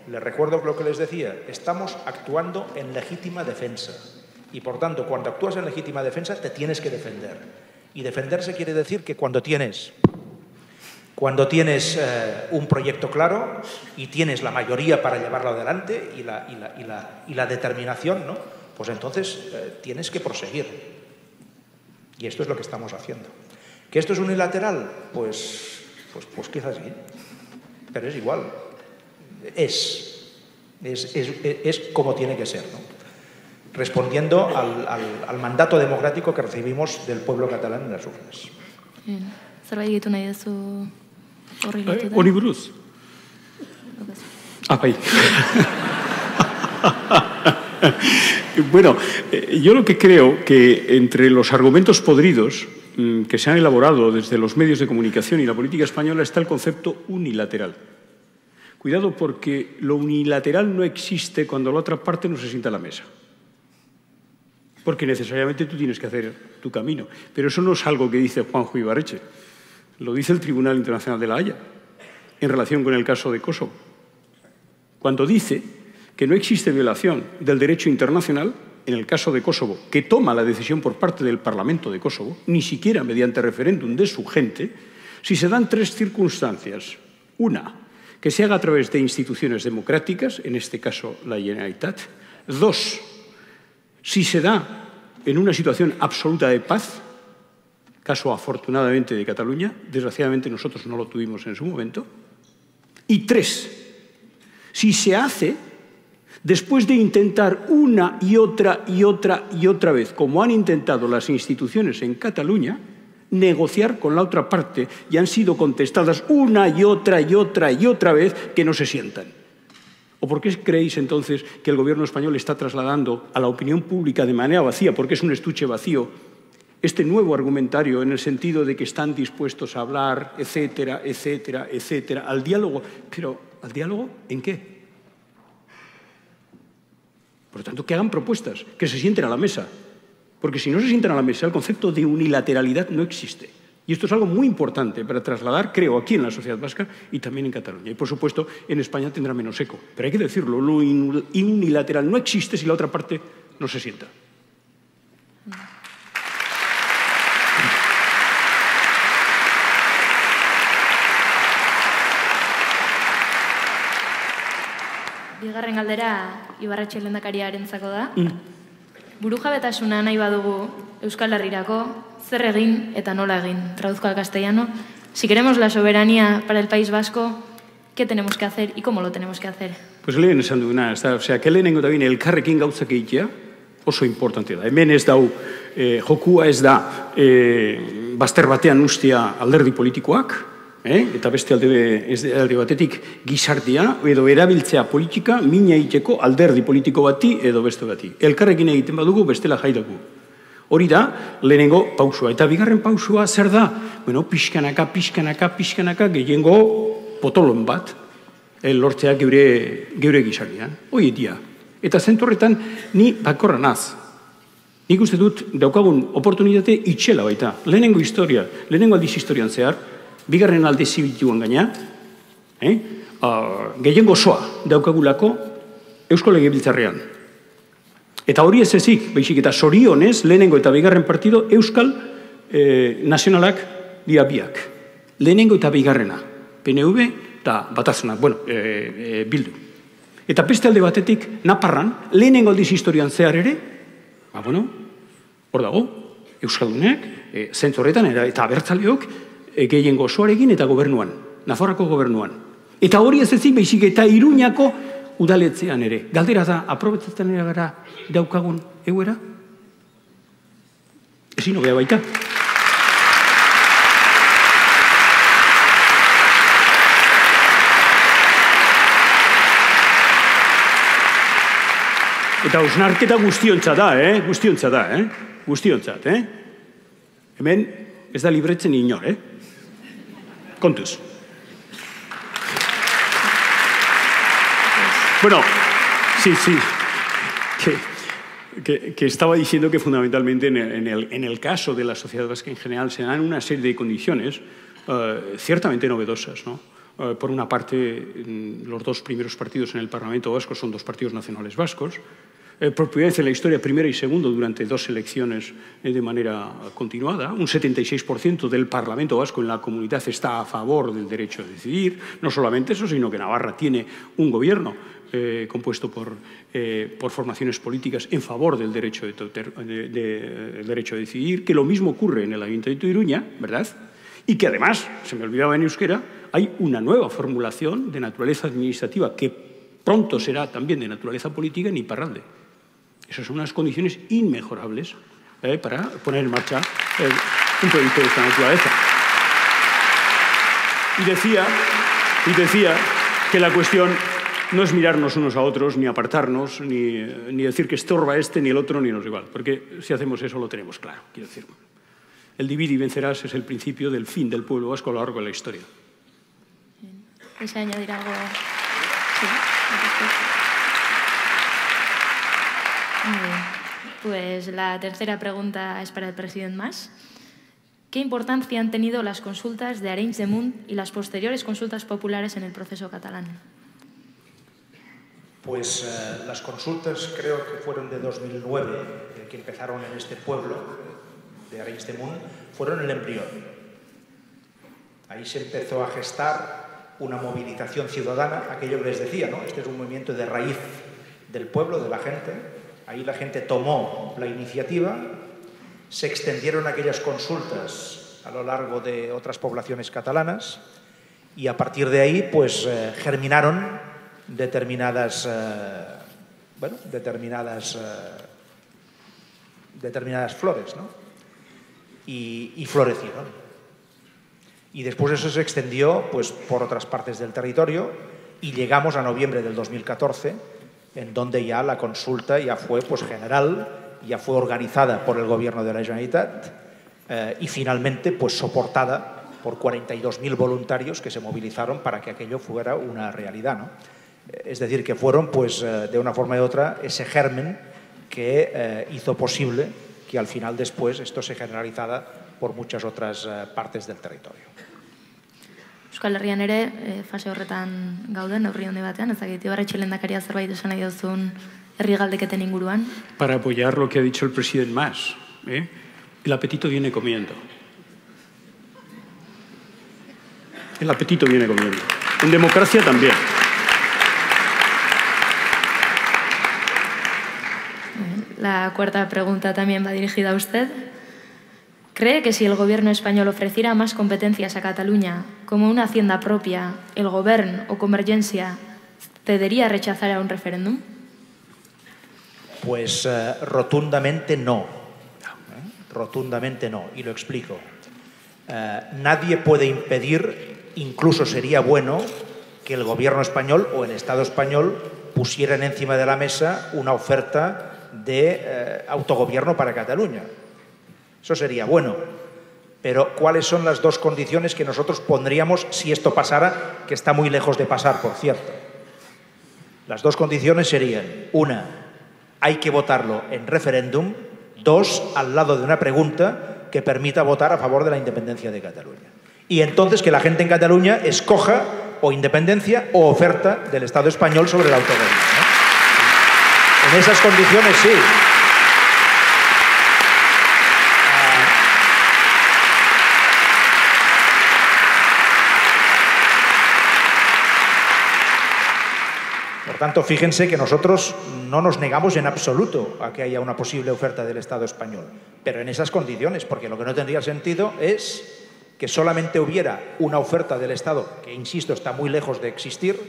les recuerdo lo que les decía, estamos actuando en legítima defensa. Y, por tanto, cuando actúas en legítima defensa, te tienes que defender. Y defenderse quiere decir que cuando tienes un proyecto claro y tienes la mayoría para llevarlo adelante y la determinación, ¿no? Pues entonces tienes que proseguir. Y esto es lo que estamos haciendo. ¿Que esto es unilateral? Pues quizás sí, pero es igual. Es como tiene que ser, ¿no? Respondiendo al mandato democrático que recibimos del pueblo catalán en las urnas. Zerbait gehitu nahi duzu horri lotuta? Hori buruz? Bai. Bueno, yo lo que creo que entre los argumentos podridos que se han elaborado desde los medios de comunicación y la política española está el concepto unilateral. Cuidado, porque lo unilateral no existe cuando la otra parte no se sienta a la mesa. Porque necesariamente tú tienes que hacer tu camino. Pero eso no es algo que dice Juanjo Ibarretxe. Lo dice el Tribunal Internacional de La Haya en relación con el caso de Kosovo. Cuando dice que no existe violación del derecho internacional en el caso de Kosovo, que toma la decisión por parte del Parlamento de Kosovo, ni siquiera mediante referéndum de su gente, si se dan tres circunstancias. Una, que se haga a través de instituciones democráticas, en este caso la Generalitat. Dos, si se da en una situación absoluta de paz, caso afortunadamente de Cataluña, desgraciadamente nosotros no lo tuvimos en su momento. Y tres, si se hace después de intentar una y otra vez, como han intentado las instituciones en Cataluña, negociar con la otra parte y han sido contestadas una y otra vez que no se sientan. ¿O por qué creéis entonces que el gobierno español está trasladando a la opinión pública de manera vacía, porque es un estuche vacío, este nuevo argumentario en el sentido de que están dispuestos a hablar, etcétera, al diálogo? Pero, ¿al diálogo en qué? Por lo tanto, que hagan propuestas, que se sienten a la mesa. Porque si no se sientan a la mesa, el concepto de unilateralidad no existe. Y esto es algo muy importante para trasladar, creo, aquí en la sociedad vasca y también en Cataluña. Y, por supuesto, en España tendrá menos eco. Pero hay que decirlo, lo unilateral no existe si la otra parte no se sienta. Bigarren galdera Ibarretxe lehendakariarentzako da. Burujabetasuna nahi badugu Euskal Herrirako, zer egin eta nola egin. Traduzco al castellano. Si queremos la soberanía para el País Vasco, ¿qué tenemos que hacer y cómo lo tenemos que hacer? Pues lehen esan duguna, que lehenengo eta bine elkarrekin gauzak egitea oso importante da. Hemen ez dau, jokua ez da bazter batean ustea alderdi politikoak, eta beste alde batetik gizartea edo erabiltzea politika mina egiteko alderdi politiko bati edo beste bati. Elkarrekin egiten badugu bestela jai dugu. Hori da lehenengo pausua. Eta bigarren pausua zer da? Bueno, pixkanaka gehiengo potolon bat lortzea geure gizartean. Hori dia. Eta zentu horretan ni bakorra naz. Nik uste dut daukagun oportunitate itxela baita. Lehenengo aldiz historian zehar, bigarren alde zibituan gaina, gehiengo osoa daukagulako Eusko Legebiltzarrean. Eta hori ez ezik, baizik eta zorionez, lehenengo eta bigarren partido Euskal Nazionalak dira biak. Lehenengo eta bigarrena, PNV eta Batasuna, Bildu. Eta beste alde batetik, Naparran, lehenengo aldiz historian zehar ere, hor dago, Euskaldunek, zentzu horretan, eta abertzaleok, gehiengo osoarekin eta gobernuan, Nafarroako gobernuan. Eta hori ez ezik, baizik eta Iruñako udaletzean ere. Galdera da, aprobetzatzen ere gara daukagun eguera? Ezin hobea baita. Eta hausnarketa guztiontzat da, guztiontzat da, guztiontzat, Hemen ez da libretzen inor, Kontuz. Bueno, sí, que estaba diciendo que fundamentalmente en el caso de la sociedad vasca en general se dan una serie de condiciones ciertamente novedosas, ¿no? Por una parte, los dos primeros partidos en el Parlamento vasco son dos partidos nacionales vascos. Por primera vez en la historia, primera y segundo, durante dos elecciones de manera continuada. Un 76% del Parlamento vasco en la comunidad está a favor del derecho a decidir. No solamente eso, sino que Navarra tiene un gobierno compuesto por formaciones políticas en favor del derecho a decidir, que lo mismo ocurre en el Ayuntamiento de Iruña, ¿verdad? Y que además, se me olvidaba en euskera, hay una nueva formulación de naturaleza administrativa que pronto será también de naturaleza política en Iparralde. Esas son unas condiciones inmejorables para poner en marcha un proyecto de esta naturaleza. Y decía que la cuestión no es mirarnos unos a otros, ni apartarnos, ni decir que estorba este, ni el otro, ni nos igual. Porque si hacemos eso lo tenemos claro, quiero decir. El divide y vencerás es el principio del fin del pueblo vasco a lo largo de la historia. ¿Desea añadir algo? Sí. Muy bien. Pues la tercera pregunta es para el presidente Mas. ¿Qué importancia han tenido las consultas de Arenys de Munt y las posteriores consultas populares en el proceso catalán? Pues las consultas creo que fueron de 2009, que empezaron en este pueblo de Arenys de Munt, fueron el embrión. Ahí se empezó a gestar una movilización ciudadana, aquello que les decía, ¿no? Este es un movimiento de raíz del pueblo, de la gente. Ahí la gente tomó la iniciativa, se extendieron aquellas consultas a lo largo de otras poblaciones catalanas y a partir de ahí pues germinaron determinadas flores, ¿no? Y florecieron. Y después eso se extendió pues, por otras partes del territorio y llegamos a noviembre del 2014, en donde ya la consulta ya fue pues, general, ya fue organizada por el gobierno de la Generalitat y finalmente pues, soportada por 42.000 voluntarios que se movilizaron para que aquello fuera una realidad, ¿no? Es decir, que fueron pues, de una forma u otra ese germen que hizo posible que al final después esto se generalizara por muchas otras partes del territorio. Euskal Herrian ere, fase horretan gauden, neurri handi batean, ez dakit, Ibarretxe lehendakaria zerbait esan nahi duzun herri galdeketen inguruan. Para apoyar lo que ha dicho el presidente Mas, el apetito viene comiendo. El apetito viene comiendo. En democracia también. La cuarta pregunta también va dirigida a usted. ¿Cree que si el gobierno español ofreciera más competencias a Cataluña, como una hacienda propia, el gobierno o Convergencia cedería a rechazar a un referéndum? Pues rotundamente no. Rotundamente no, y lo explico. Nadie puede impedir, incluso sería bueno, que el gobierno español o el Estado español pusieran encima de la mesa una oferta de autogobierno para Cataluña. Eso sería bueno. Pero ¿cuáles son las dos condiciones que nosotros pondríamos si esto pasara, que está muy lejos de pasar, por cierto? Las dos condiciones serían, una, hay que votarlo en referéndum, dos, al lado de una pregunta que permita votar a favor de la independencia de Cataluña. Y entonces que la gente en Cataluña escoja o independencia o oferta del Estado español sobre el autogobierno, ¿no? En esas condiciones, sí. Por tanto, fíjense que nosotros no nos negamos en absoluto a que haya una posible oferta del Estado español, pero en esas condiciones, porque lo que no tendría sentido es que solamente hubiera una oferta del Estado, que, insisto, está muy lejos de existir,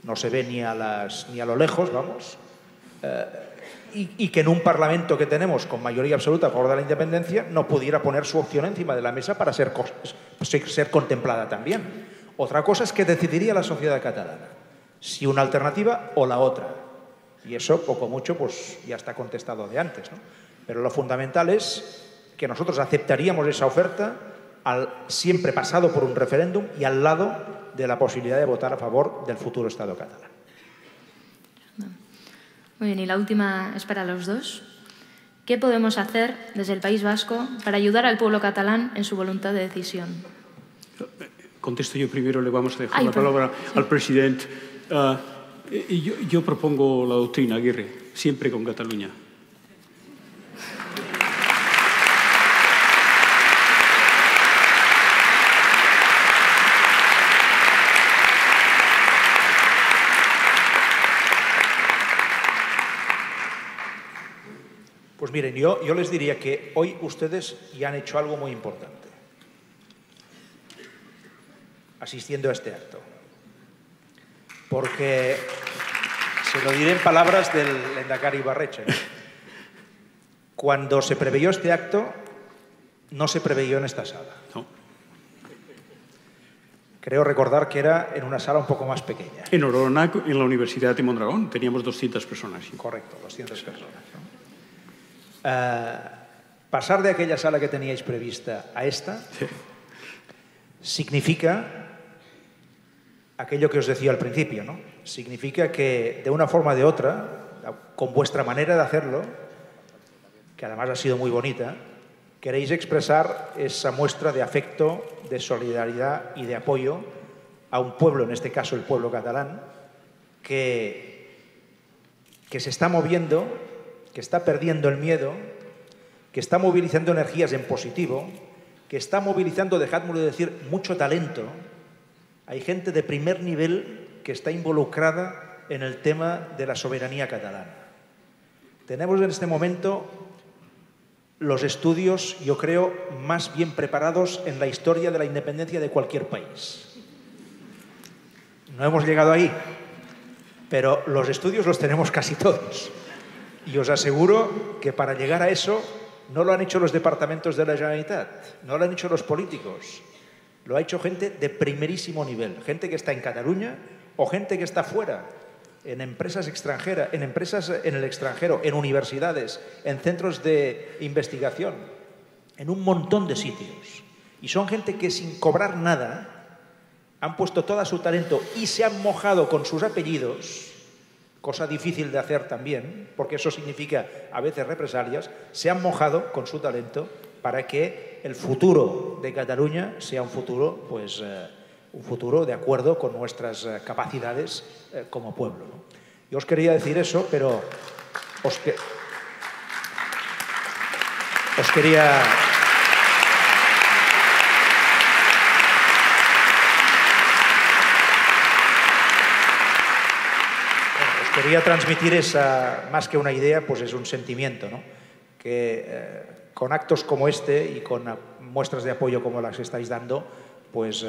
no se ve ni a lo lejos, vamos, y que en un Parlamento que tenemos con mayoría absoluta a favor de la independencia no pudiera poner su opción encima de la mesa para ser contemplada también. Otra cosa es que decidiría la sociedad catalana, si una alternativa o la otra. Y eso, poco o mucho, pues ya está contestado de antes, ¿no? Pero lo fundamental es que nosotros aceptaríamos esa oferta siempre pasado por un referéndum y al lado de la posibilidad de votar a favor del futuro Estado catalán. Muy bien, y la última es para los dos. ¿Qué podemos hacer desde el País Vasco para ayudar al pueblo catalán en su voluntad de decisión? Contesto yo primero, le vamos a dejar la palabra al presidente. Yo propongo la doctrina Aguirre, siempre con Cataluña. Pues miren, yo les diría que hoy ustedes ya han hecho algo muy importante, asistiendo a este acto. Porque, se lo diré en palabras del lehendakari Ibarretxe, cuando se preveyó este acto, no se preveyó en esta sala. No. Creo recordar que era en una sala un poco más pequeña. En Oronac, en la Universidad de Mondragón, teníamos 200 personas. Correcto, 200 personas. ¿No? Pasar de aquella sala que teníais prevista a esta significa aquello que os decía al principio, ¿no? Significa que de una forma o de otra, con vuestra manera de hacerlo, que además ha sido muy bonita, queréis expresar esa muestra de afecto, de solidaridad y de apoyo a un pueblo, en este caso el pueblo catalán, que se está moviendo, que está perdiendo el miedo, que está movilizando energías en positivo, que está movilizando, dejádmelo decir, mucho talento. Hay gente de primer nivel que está involucrada en el tema de la soberanía catalana. Tenemos en este momento los estudios, yo creo, más bien preparados en la historia de la independencia de cualquier país. No hemos llegado ahí, pero los estudios los tenemos casi todos. Y os aseguro que para llegar a eso no lo han hecho los departamentos de la Generalitat, no lo han hecho los políticos, lo ha hecho gente de primerísimo nivel, gente que está en Cataluña o gente que está fuera, en empresas extranjeras, en empresas en el extranjero, en universidades, en centros de investigación, en un montón de sitios. Y son gente que sin cobrar nada han puesto todo su talento y se han mojado con sus apellidos, cosa difícil de hacer también, porque eso significa a veces represalias, se han mojado con su talento para que el futuro de Cataluña sea un futuro, pues, un futuro de acuerdo con nuestras capacidades como pueblo, ¿no? Yo os quería decir eso, pero os quería transmitir esa, más que una idea, pues es un sentimiento, ¿no? Que con actos como este y con muestras de apoyo como las que estáis dando, pues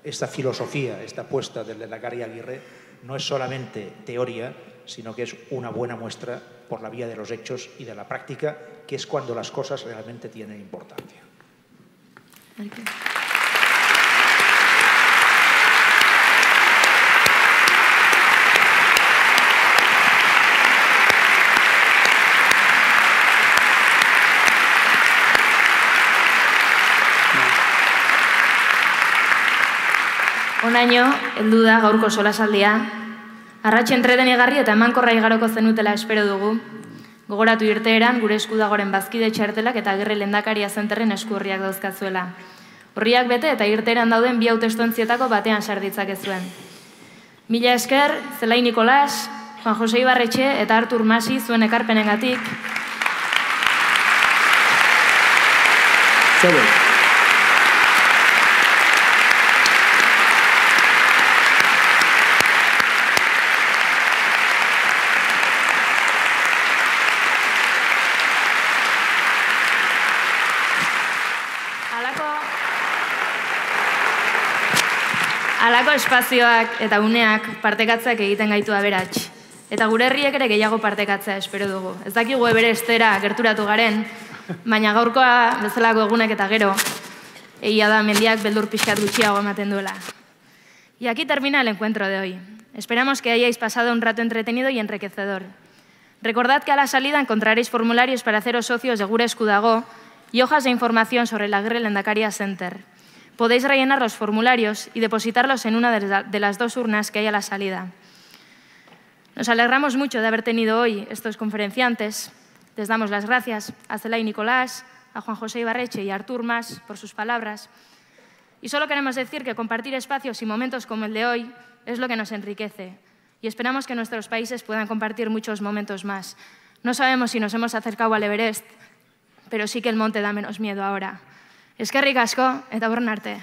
esta filosofía, esta apuesta del lehendakari Aguirre no es solamente teoría, sino que es una buena muestra por la vía de los hechos y de la práctica, que es cuando las cosas realmente tienen importancia. Honaino, heldu da gaurko solasaldia. Arratxe entretenigarri eta emankorra igaroko zenutela espero dugu. Gogoratu irteeran gure esku dagoren bazkide txartelak eta Aguirre lehendakaria zenterren eskurriak dauzkazuela. Horriak bete eta irteeran dauden bi hautestontzietako batean sarditzakezuen. Mila esker, Zelai Nikolas, Juan Jose Ibarretxe eta Artur Masi zuen ekarpenengatik. Halako espazioak eta uneak partekatzeak egiten gaitu aberats. Eta gure herriek ere gehiago partekatzea espero dugu. Ez dakigu Everestera gerturatu garen, baina gaurkoa bezalako egunek eta gero, egia da mendiak beldur pixkat gutxiago ematen duela. Y aquí termina el encuentro de hoy. Esperamos que hayáis pasado un rato entretenido y enriquecedor. Recordad que a la salida encontraréis formularios para haceros socios de Gure Esku Dago y hojas de información sobre el Agirre Lehendakaria Center. Podéis rellenar los formularios y depositarlos en una de las 2 urnas que hay a la salida. Nos alegramos mucho de haber tenido hoy estos conferenciantes. Les damos las gracias a Zelay Nicolás, a Juan José Ibarreche y a Artur Mas por sus palabras. Y solo queremos decir que compartir espacios y momentos como el de hoy es lo que nos enriquece. Y esperamos que nuestros países puedan compartir muchos momentos más. No sabemos si nos hemos acercado al Everest, pero sí que el monte da menos miedo ahora. Eskerrik asko eta aurren arte.